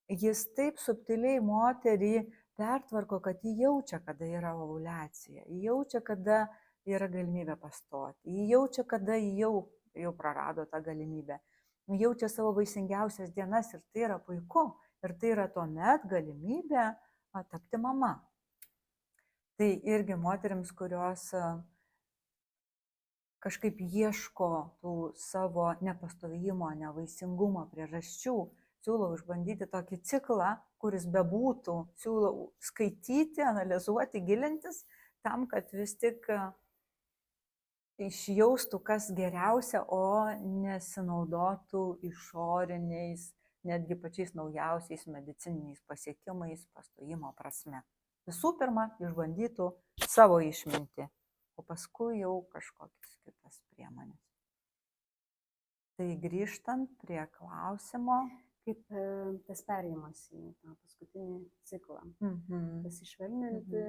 Jis taip subtiliai moterį pertvarko, kad jį jaučia, kada yra ovuliacija, jį jaučia, kada yra galimybė pastoti, jį jaučia, kada jau prarado tą galimybę, jį jaučia savo vaisingiausias dienas ir tai yra puiku, ir tai yra tuomet galimybė tapti mama. Tai irgi moterims, kurios kažkaip ieško tų savo nepastovimo, nevaisingumo priežasčių, siūlau išbandyti tokį ciklą, kuris bebūtų, siūlau skaityti, analizuoti, gilintis, tam, kad vis tik išjaustų, kas geriausia, o nesinaudotų išoriniais, netgi pačiais naujausiais medicininiais pasiekimais pastojimo prasme. Visų pirma, išbandytų savo išmintį, o paskui jau kažkokias kitas priemonės. Tai grįžtant prie klausimo, kaip tas perėjimas į tą paskutinį ciklą. Pasišvelninti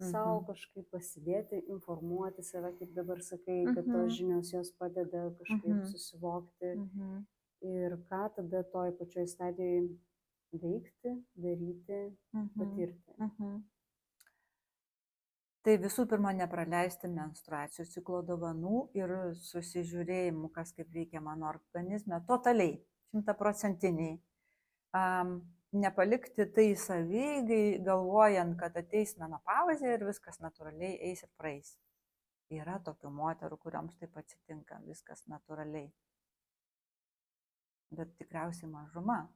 savo kažkaip, pasidėti, informuoti save, kaip dabar sakai, kad tos žinios jos padeda kažkaip susivokti ir ką tada toj pačioj stadijoje veikti, daryti, patirti. Tai visų pirma, nepraleisti menstruacijų ciklo dovanų ir susižiūrėjimų, kas kaip veikia mano organizme, totaliai, 100%. Nepalikti tai savygai, galvojant, kad ateis menopauzė ir viskas natūraliai eis ir praeis. Yra tokių moterų, kuriams taip atsitinka, viskas natūraliai. Bet tikriausiai mažuma,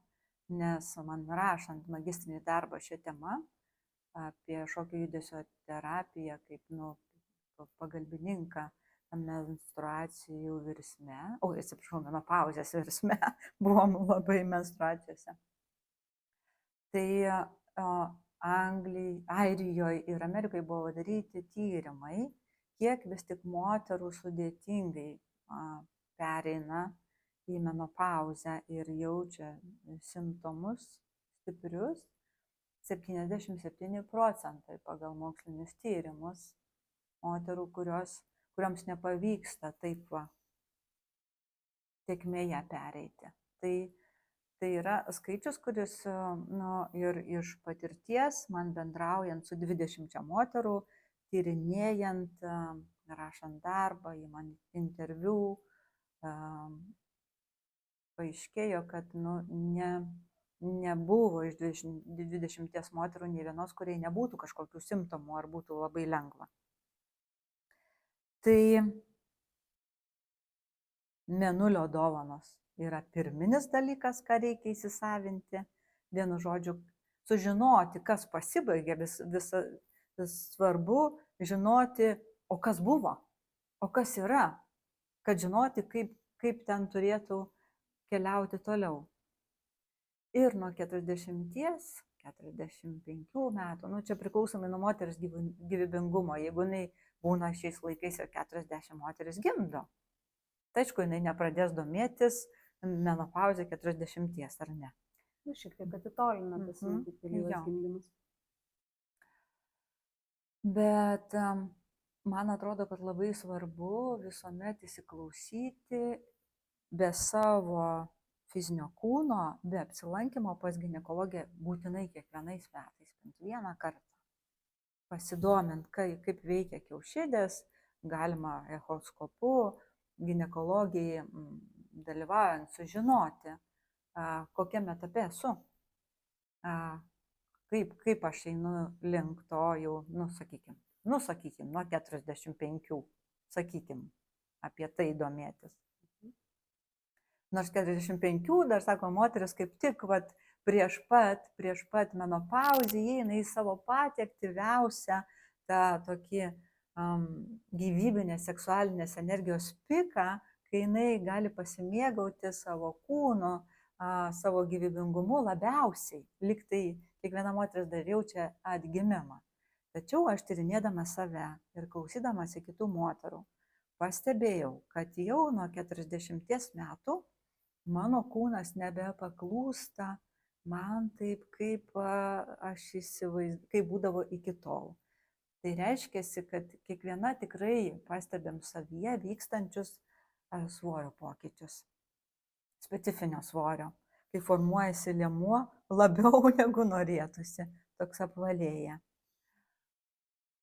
nes man rašant magistrinį darbą šią temą, apie šokio judesio terapiją kaip pagalbininką menstruacijų virsme, menopauzės virsme, buvom labai menstruacijose. Tai Airijoje ir Amerikoje buvo daryti tyrimai, kiek vis tik moterų sudėtingai pereina į menopauzę ir jaučia simptomus stiprius. 77% pagal mokslinius tyrimus moterų, kuriams nepavyksta taip tėkmėje pereiti. Tai yra skaičius, kuris ir iš patirties, man bendraujant su 20 moterų, tyrinėjant, rašant darbą, įmant interviu, paaiškėjo, kad nebuvo iš 20 moterų nei vienos, kuriai nebūtų kažkokių simptomų ar būtų labai lengva. Tai mėnulio dovanos yra pirminis dalykas, ką reikia įsisavinti. Vienu žodžiu, sužinoti, kas pasibaigė, vis svarbu žinoti, o kas buvo, o kas yra, kad žinoti, kaip ten turėtų keliauti toliau. Ir nuo 40–45 metų, čia priklausomai nuo moters gyvybingumo, jeigu jinai būna šiais laikais ir 40 moteris gimdo, tai aišku, jinai nepradės domėtis menopauzė 40, ar ne? Šiek tiek atitolina tas vėlyvas gimdymas. Bet man atrodo, kad labai svarbu visuomet įsiklausyti be savo fizinio kūno, be apsilankimo pas ginekologę būtinai kiekvienais metais, bent vieną kartą. Pasidomint, kaip veikia kiaušidės, galima echoskopu, ginekologijai dalyvaujant sužinoti, kokiame etape esu, kaip aš einu link to jau, sakykim, nuo 45, sakykim, apie tai domėtis. Nors 45, dar sako, moteris kaip tik prieš pat menopauzę įeina į savo patį aktyviausią tą tokį gyvybinės seksualinės energijos piką, kai jinai gali pasimėgauti savo kūnu, savo gyvybingumu labiausiai. Lyg tai kiekviena moteris dar jaučia atgimimą. Tačiau aš tyrinėdama save ir klausydamasi kitų moterų, pastebėjau, kad jau nuo 40 metų mano kūnas nebepaklūsta man taip, kaip būdavo iki tol. Tai reiškia, kad kiekviena tikrai pastebėm savyje vykstančius svorio pokyčius, specifinio svorio, kai formuojasi liemuo labiau negu norėtųsi, toks apvalėja.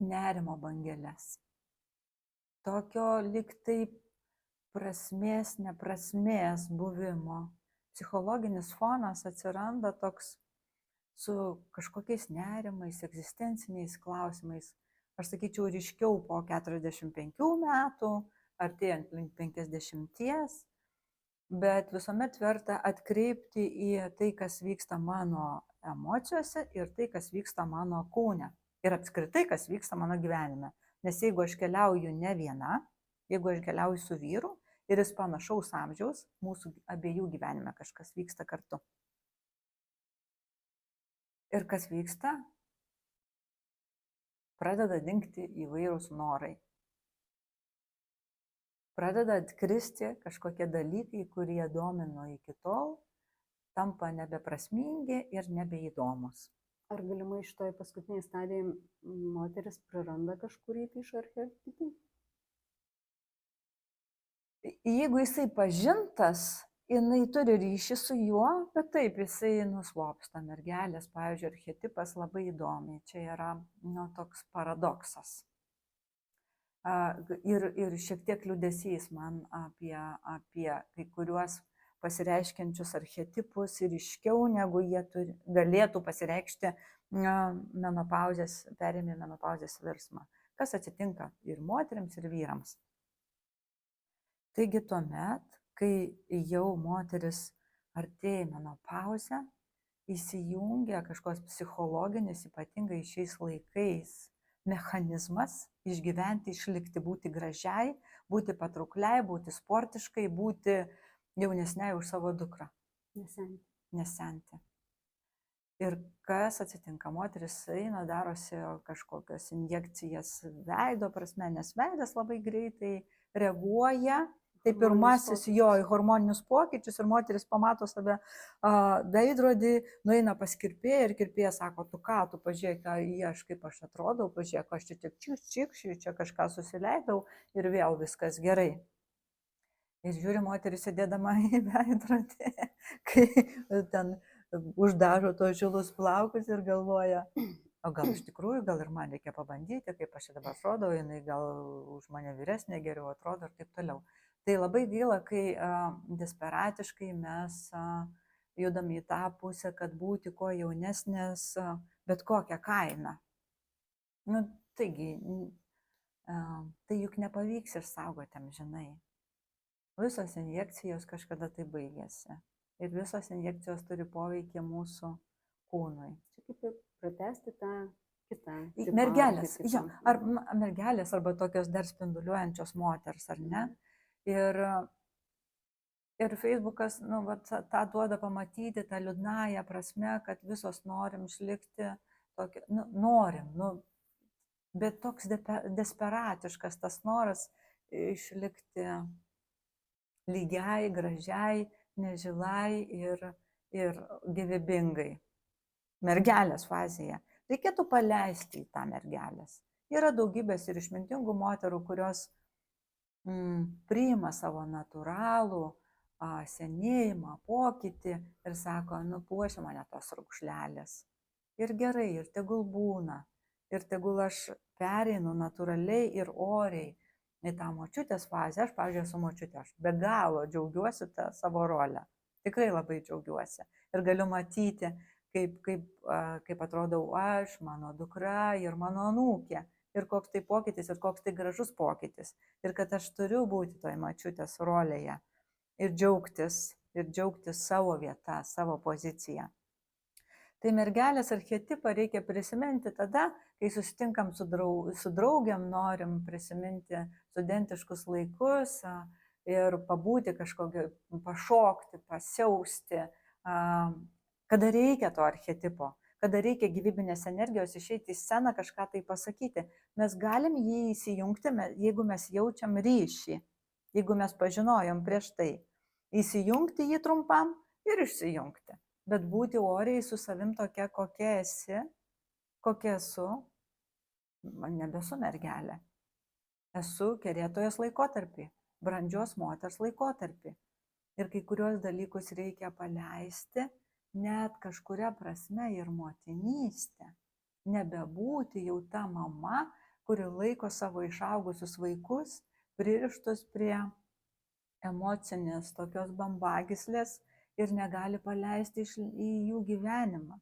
Nerimo bangeles. Tokio lyg taip prasmės, neprasmės buvimo. Psichologinis fonas atsiranda toks su kažkokiais nerimais, egzistenciniais klausimais. Aš sakyčiau, ryškiau po 45 metų, artėjant link 50, bet visuomet verta atkreipti į tai, kas vyksta mano emocijose ir tai, kas vyksta mano kūne. Ir apskritai, kas vyksta mano gyvenime. Nes jeigu aš keliauju ne viena, jeigu aš keliauju su vyru ir jis panašaus amžiaus, mūsų abiejų gyvenime kažkas vyksta kartu. Ir kas vyksta? Pradeda dingti įvairūs norai. Pradeda atkristi kažkokie dalykai, kurie domino iki tol, tampa nebeprasmingi ir nebeįdomus. Ar galimai šitoj paskutiniai stadijai moteris praranda kažkurį tai iš archetipų? Jeigu jisai pažintas, jinai turi ryšį su juo, bet taip, jisai nuslopsta. Mergelės, pavyzdžiui, archetipas labai įdomiai. Čia yra toks paradoksas. Ir šiek tiek liūdesys man apie kai kuriuos pasireiškiančius archetipus ir ryškiau, negu jie galėtų pasireikšti perėmė menopauzės virsmą. Kas atsitinka ir moteriams, ir vyrams. Taigi tuomet, kai jau moteris artėja menopauzę, įsijungia kažkoks psichologinis, ypatingai šiais laikais, mechanizmas išgyventi, išlikti, būti gražiai, būti patraukliai, būti sportiškai, būti jaunesniai už savo dukrą. Nesenti. Ir kas atsitinka? Moteris eina, darosi kažkokias injekcijas veido prasme, nes veidas labai greitai reaguoja. Tai pirmasis jo į hormoninius pokyčius ir moteris pamato save veidrodį, nueina pas kirpėją ir kirpėja sako, tu ką, tu pažiūrėk, aš kaip aš atrodau, pažiūrėk, aš čia tik čikšiu, čia kažką susileidau ir vėl viskas gerai. Ir žiūri moteris sėdėdama į veidrodį, kai ten uždažo tos žilus plaukus ir galvoja, o gal iš tikrųjų, gal ir man reikia pabandyti, kaip aš čia dabar atrodau, jinai gal už mane vyresnė geriau atrodo ir taip toliau. Tai labai gaila, kai desperatiškai mes judame į tą pusę, kad būti kuo jaunesnės, bet kokią kainą. Taigi, tai juk nepavyks išsaugoti amžinai. Visos injekcijos kažkada tai baigėsi. Ir visos injekcijos turi poveikį mūsų kūnui. Čia kaip pratesti tą kitą. Mergelės, jo, ar mergelės, arba tokios dar spinduliuojančios moters, ar ne? Ir Facebookas tą duoda pamatyti, tą liūdnąją prasme, kad visos norim išlikti, bet toks desperatiškas tas noras išlikti lygiai, gražiai, nežilai ir gyvybingai. Mergelės fazėje. Reikėtų paleisti į tą mergelės. Yra daugybės ir išmintingų moterų, kurios priima savo natūralų senėjimą, pokytį ir sako, puošia mane tos raukšlelės. Ir gerai, ir tegul būna. Ir tegul aš pereinu natūraliai ir oriai į tą močiutės fazę. Aš, pavyzdžiui, esu močiutė, aš be galo džiaugiuosi tą savo rolę. Tikrai labai džiaugiuosi. Ir galiu matyti, kaip atrodau aš, mano dukra ir mano anūkė. Ir koks tai pokytis, ir koks tai gražus pokytis. Ir kad aš turiu būti toj močiutės rolėje. Ir džiaugtis savo vietą, savo poziciją. Tai mergelės archetipą reikia prisiminti tada, kai susitinkam su draugiam, norim prisiminti studentiškus laikus ir pabūti kažkokio, pašokti, pasiausti, kada reikia to archetipo. Kada reikia gyvybinės energijos išeiti į sceną, kažką tai pasakyti. Mes galim jį įsijungti, jeigu mes jaučiam ryšį, jeigu mes pažinojom prieš tai. Įsijungti jį trumpam ir išsijungti. Bet būti oriai su savim tokia, kokia esi, kokia esu, man nebesu mergelė. Esu kerėtojos laikotarpį, brandžios moters laikotarpį. Ir kai kurios dalykus reikia paleisti, net kažkuria prasme ir motinystė. Nebebūti jau ta mama, kuri laiko savo išaugusius vaikus, pririštus prie emocinės tokios bambagyslės ir negali paleisti į jų gyvenimą.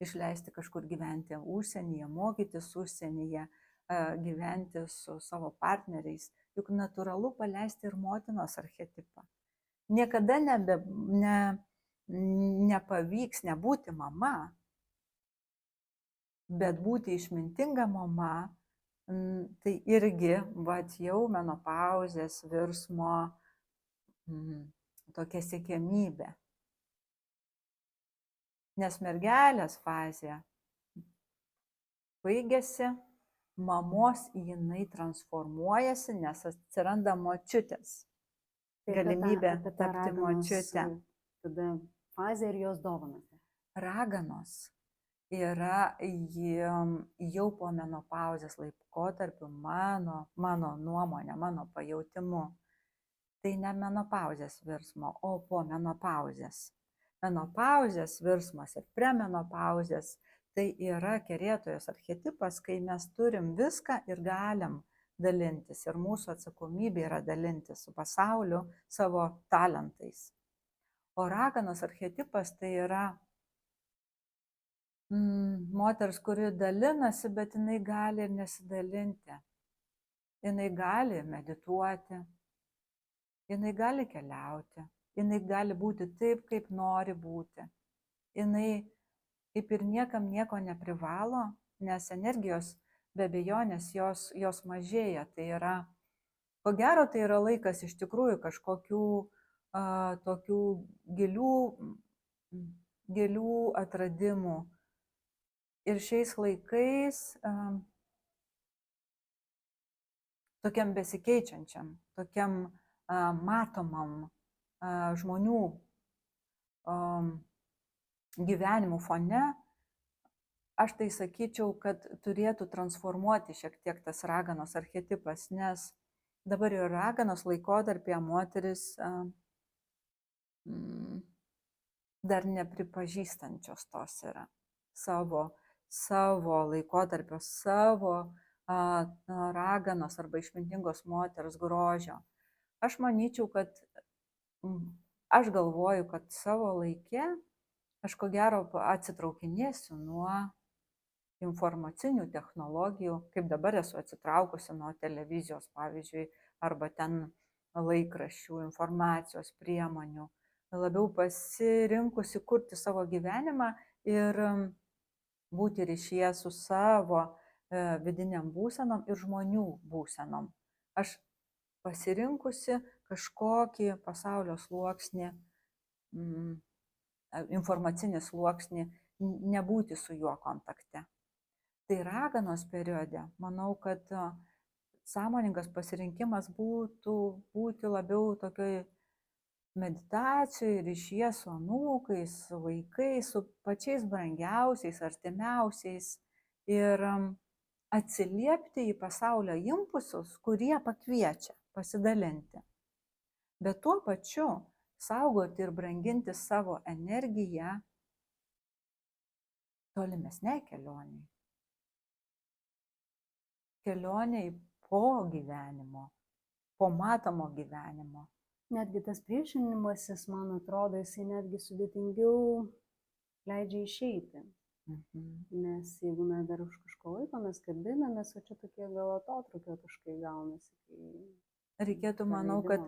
Išleisti kažkur gyventi užsienyje, mokytis užsienyje, gyventi su savo partneriais. Juk natūralu paleisti ir motinos archetipą. Niekada nepavyks nebūti mama, bet būti išmintinga mama, tai irgi jau menopauzės virsmo tokia siekiamybė. Nes mergelės fazė baigėsi, mamos jinai transformuojasi, nes atsiranda močiutės galimybė tapti močiutę. Tada fazę ir jos dovanas. Raganos yra jau po menopauzės laikotarpiu, mano nuomonė, mano pajautimu. Tai ne menopauzės virsmo, o po menopauzės. Menopauzės virsmas ir premenopauzės tai yra kerėtojos archetipas, kai mes turim viską ir galim dalintis. Ir mūsų atsakomybė yra dalintis su pasauliu savo talentais. O raganos archetipas tai yra moters, kuri dalinasi, bet jinai gali ir nesidalinti. Jinai gali medituoti, jinai gali keliauti, jinai gali būti taip, kaip nori būti. Jinai kaip ir niekam nieko neprivalo, nes energijos be abejonės jos mažėja. Tai yra, ko gero, tai yra laikas iš tikrųjų kažkokių tokių gilių atradimų. Ir šiais laikais tokiam besikeičiančiam, tokiam matomam žmonių gyvenimų fone, aš tai sakyčiau, kad turėtų transformuoti šiek tiek tas raganos archetipas, nes dabar ir raganos laikotarpėje moteris dar nepripažįstančios tos yra savo laikotarpio, savo raganos arba išmintingos moters grožio. Aš manyčiau, kad aš galvoju, kad savo laikė aš ko gero atsitraukinėsiu nuo informacinių technologijų, kaip dabar esu atsitraukusi nuo televizijos, pavyzdžiui, arba ten laikraščių, informacijos priemonių, labiau pasirinkusi kurti savo gyvenimą ir būti ryšyje su savo vidiniam būsenom ir žmonių būsenom. Aš pasirinkusi kažkokį pasaulio sluoksnį, informacinį sluoksnį, nebūti su juo kontakte. Tai raganos periode, manau, kad sąmoningas pasirinkimas būtų būti labiau tokioj meditacijoj, ryšyje su anūkais, su vaikais, su pačiais brangiausiais, artimiausiais ir atsiliepti į pasaulio impulsus, kurie pakviečia pasidalinti. Bet tuo pačiu saugoti ir branginti savo energiją tolimesniai kelioniai. Kelioniai po gyvenimo, po matomo gyvenimo. Netgi tas priešinimasis, man atrodo, jisai netgi sudėtingiau leidžia išeiti. Nes jeigu mes dar už kažko laiko mes kabinamės, o čia tokie gal atotrūkio taškai gaunasi. Reikėtų, manau, kad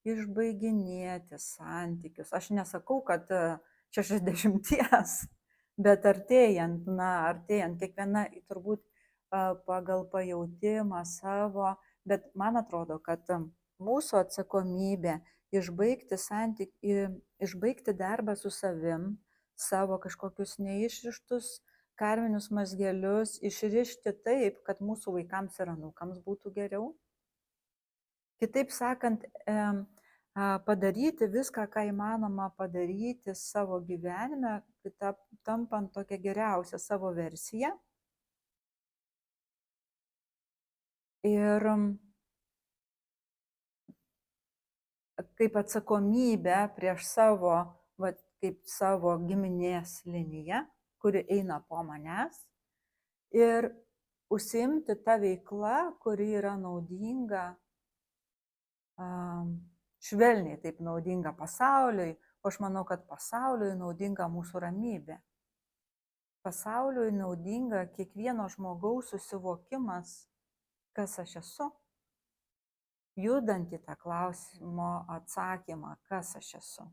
išbaiginėti santykius. Aš nesakau, kad 60, bet artėjant kiekviena turbūt pagal pajautimą savo, bet man atrodo, kad mūsų atsakomybė išbaigti darbą su savim, savo kažkokius neišrištus karminius mazgelius, išrišti taip, kad mūsų vaikams ir anūkams būtų geriau. Kitaip sakant, padaryti viską, ką įmanoma padaryti savo gyvenime, tampant tokią geriausią savo versiją. Ir kaip atsakomybę prieš kaip savo giminės liniją, kuri eina po manęs, ir užsiimti tą veiklą, kuri yra naudinga, švelniai taip naudinga pasauliui, o aš manau, kad pasauliui naudinga mūsų ramybė. Pasauliui naudinga kiekvieno žmogaus susivokimas, kas aš esu, judant į tą klausimo atsakymą, kas aš esu.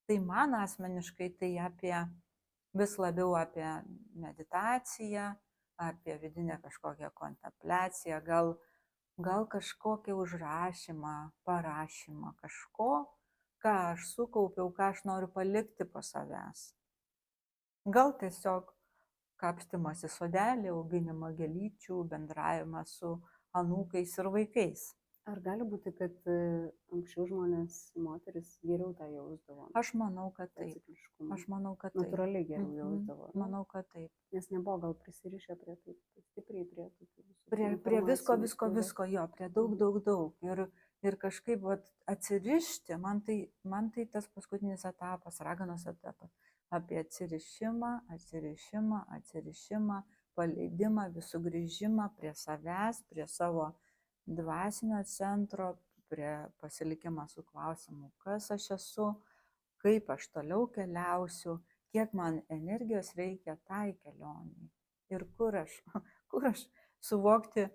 Tai man asmeniškai tai vis labiau apie meditaciją, apie vidinę kažkokią kontempliaciją, gal kažkokią užrašymą, parašymą, kažko, ką aš sukaupiau, ką aš noriu palikti po savęs. Gal tiesiog kapstymas į sodelį, auginimą gėlyčių, bendravimą su anūkais ir vaikais. Ar gali būti, kad anksčiau žmonės, moteris geriau tą jausdavo, Aš manau, kad tą taip. cikliškumą? Aš manau, kad taip. Natūraliai geriau jausdavo. Manau, kad taip. Nes nebuvo gal prisirišę prie taip stipriai prie tokių Prie visko, jo, prie daug. Ir kažkaip vat, atsirišti, man tai tas paskutinis etapas, raganos etapas, apie atsirišimą, paleidimą, vis sugrįžimą prie savęs, prie savo dvasinio centro, prie pasilikimą su klausimu, kas aš esu, kaip aš toliau keliausiu, kiek man energijos reikia tai kelioniai ir kur aš suvokti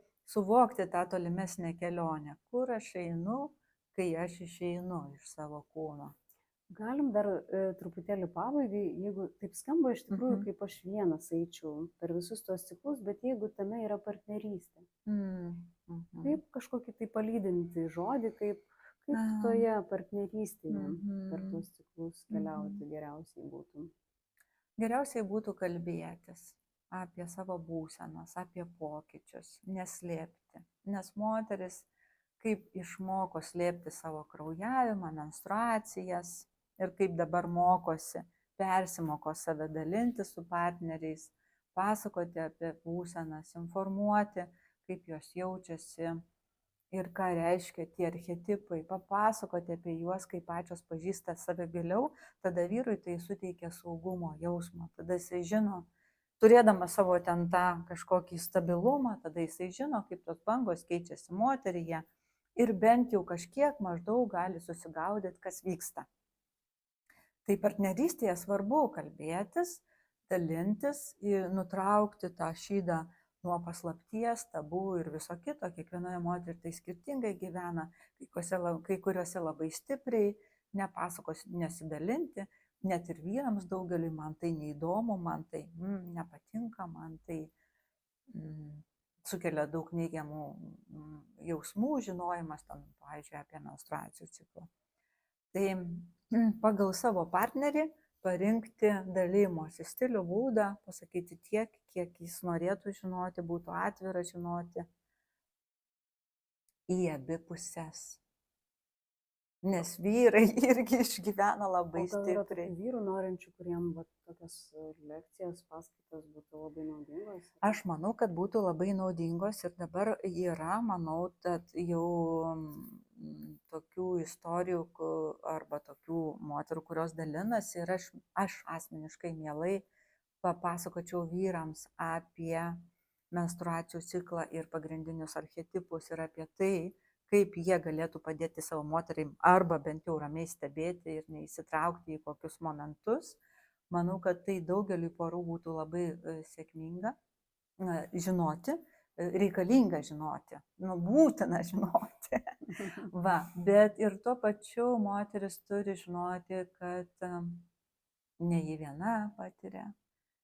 tą tolimesnę kelionę, kur aš einu, kai aš išeinu iš savo kūno. Galim dar truputėlį pabaigai, jeigu taip skamba iš tikrųjų, kaip aš vienas eičiau per visus tos ciklus, bet jeigu tame yra partnerystė, kaip kažkokį tai palydinti žodį, kaip toje partnerystėje per tuos ciklus keliauti geriausiai būtų? Geriausiai būtų kalbėtis apie savo būsenas, apie pokyčius, neslėpti. Nes moteris, kaip išmoko slėpti savo kraujavimą, menstruacijas ir kaip dabar mokosi, persimoko save dalinti su partneriais, pasakoti apie būsenas, informuoti, kaip jos jaučiasi ir ką reiškia tie archetipai, papasakoti apie juos, kaip pačios pažįsta save giliau, tada vyrui tai suteikia saugumo jausmą, tada jisai žino, turėdamas savo ten tą kažkokį stabilumą, tada jisai žino, kaip tos bangos keičiasi moteryje ir bent jau kažkiek maždaug gali susigaudyti, kas vyksta. Tai partnerystėje svarbu kalbėtis, dalintis ir nutraukti tą šydą nuo paslapties, tabų ir viso kito. Kiekvienoje moteriai tai skirtingai gyvena, kai kuriuose labai stipriai, nepasakos nesidalinti, net ir vyrams daugeliui man tai neįdomu, man tai nepatinka, man tai sukelia daug neigiamų jausmų žinojimas, ten, pavyzdžiui, apie menstruacijų ciklą. Tai pagal savo partnerį parinkti dalymosi stilių, būdą, pasakyti tiek, kiek jis norėtų žinoti, būtų atvira žinoti į abi puses. Nes vyrai irgi išgyvena labai stipriai. Yra tokių vyrų norinčių, kuriem tokias lekcijas, paskaitas būtų labai naudingos? Aš manau, kad būtų labai naudingos ir dabar yra, manau, kad jau tokių istorijų arba tokių moterų, kurios dalinasi ir aš asmeniškai mielai papasakočiau vyrams apie menstruacijų ciklą ir pagrindinius archetipus ir apie tai, kaip jie galėtų padėti savo moteriai arba bent jau ramiai stebėti ir neįsitraukti į kokius momentus. Manau, kad tai daugeliui porų būtų labai sėkminga žinoti, reikalinga žinoti, būtina žinoti. Bet ir tuo pačiu moteris turi žinoti, kad ne ji viena patiria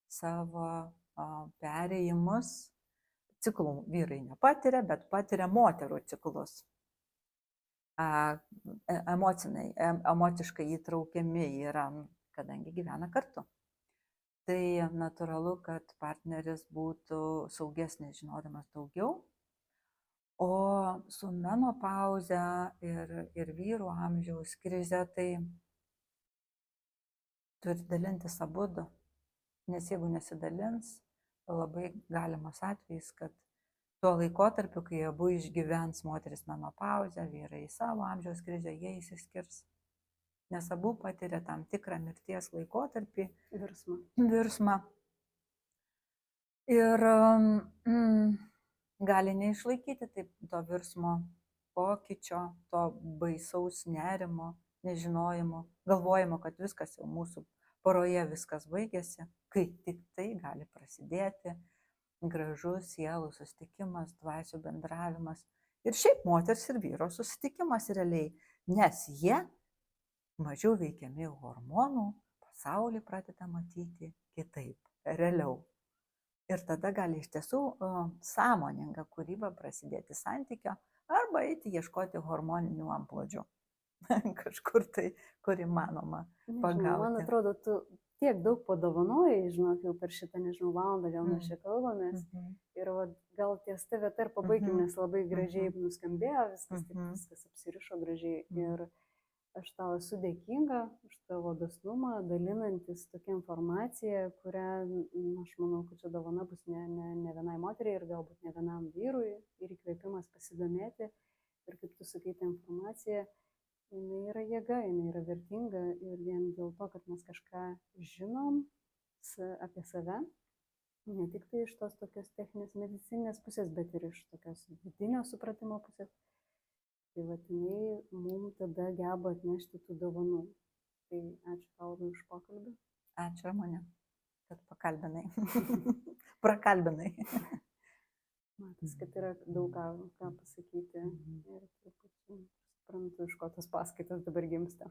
savo perėjimus. Ciklų vyrai nepatiria, bet patiria moterų ciklus. Emociškai įtraukiami yra, kadangi gyvena kartu. Tai natūralu, kad partneris būtų saugesnis žinodamas daugiau. O su menopauze ir vyrų amžiaus krize tai turi dalintis abudu. Nes jeigu nesidalins, labai galimas atvejis, kad tuo laikotarpiu, kai abu išgyvens, moteris menopauzę, vyrai savo amžiaus krizę, jie išsiskirs. Nes abu patiria tam tikrą mirties laikotarpį, virsmą. Ir gali neišlaikyti taip to virsmo pokyčio, to baisaus nerimo, nežinojimo, galvojimo, kad viskas jau mūsų poroje viskas baigėsi, kai tik tai gali prasidėti gražus sielų susitikimas, dvasių bendravimas ir šiaip moters ir vyro susitikimas realiai, nes jie mažiau veikiami hormonų, pasaulį pradeda matyti kitaip, realiau. Ir tada gali iš tiesų sąmoninga kūryba prasidėti santykio arba eiti ieškoti hormoninių antplūdžių. kažkur tai, kur įmanoma Nežinau, pagauti. man atrodo, tu tiek daug padovanojai, žinok, jau per šitą, nežinau, valandą, gal mes čia kalbamės. Ir va, gal ties ta vieta ir pabaikim, nes labai gražiai nuskambėjo, viskas, taip, viskas apsirišo gražiai. Ir aš tau esu dėkinga už tavo dosnumą, dalinantis tokia informacija, kurią, aš manau, kad čia dovana bus ne vienai moteriai ir galbūt ne vienam vyrui ir įkvėpimas pasidomėti. Ir kaip tu sakai, ta informacija, jinai yra jėga, jinai yra vertinga ir vien dėl to, kad mes kažką žinom apie save, ne tik tai iš tos tokios techninės medicinės pusės, bet ir iš tokios vidinio supratimo pusės. Tai vadinai, mums tada geba atnešti tų dovanų. Tai ačiū tau labai už pokalbį. Ačiū, Ramonė, kad pakalbinai. Prakalbinai. Matas, kad yra daug ką pasakyti ir truputį suprantu, iš ko tos paskaitos dabar gimsta.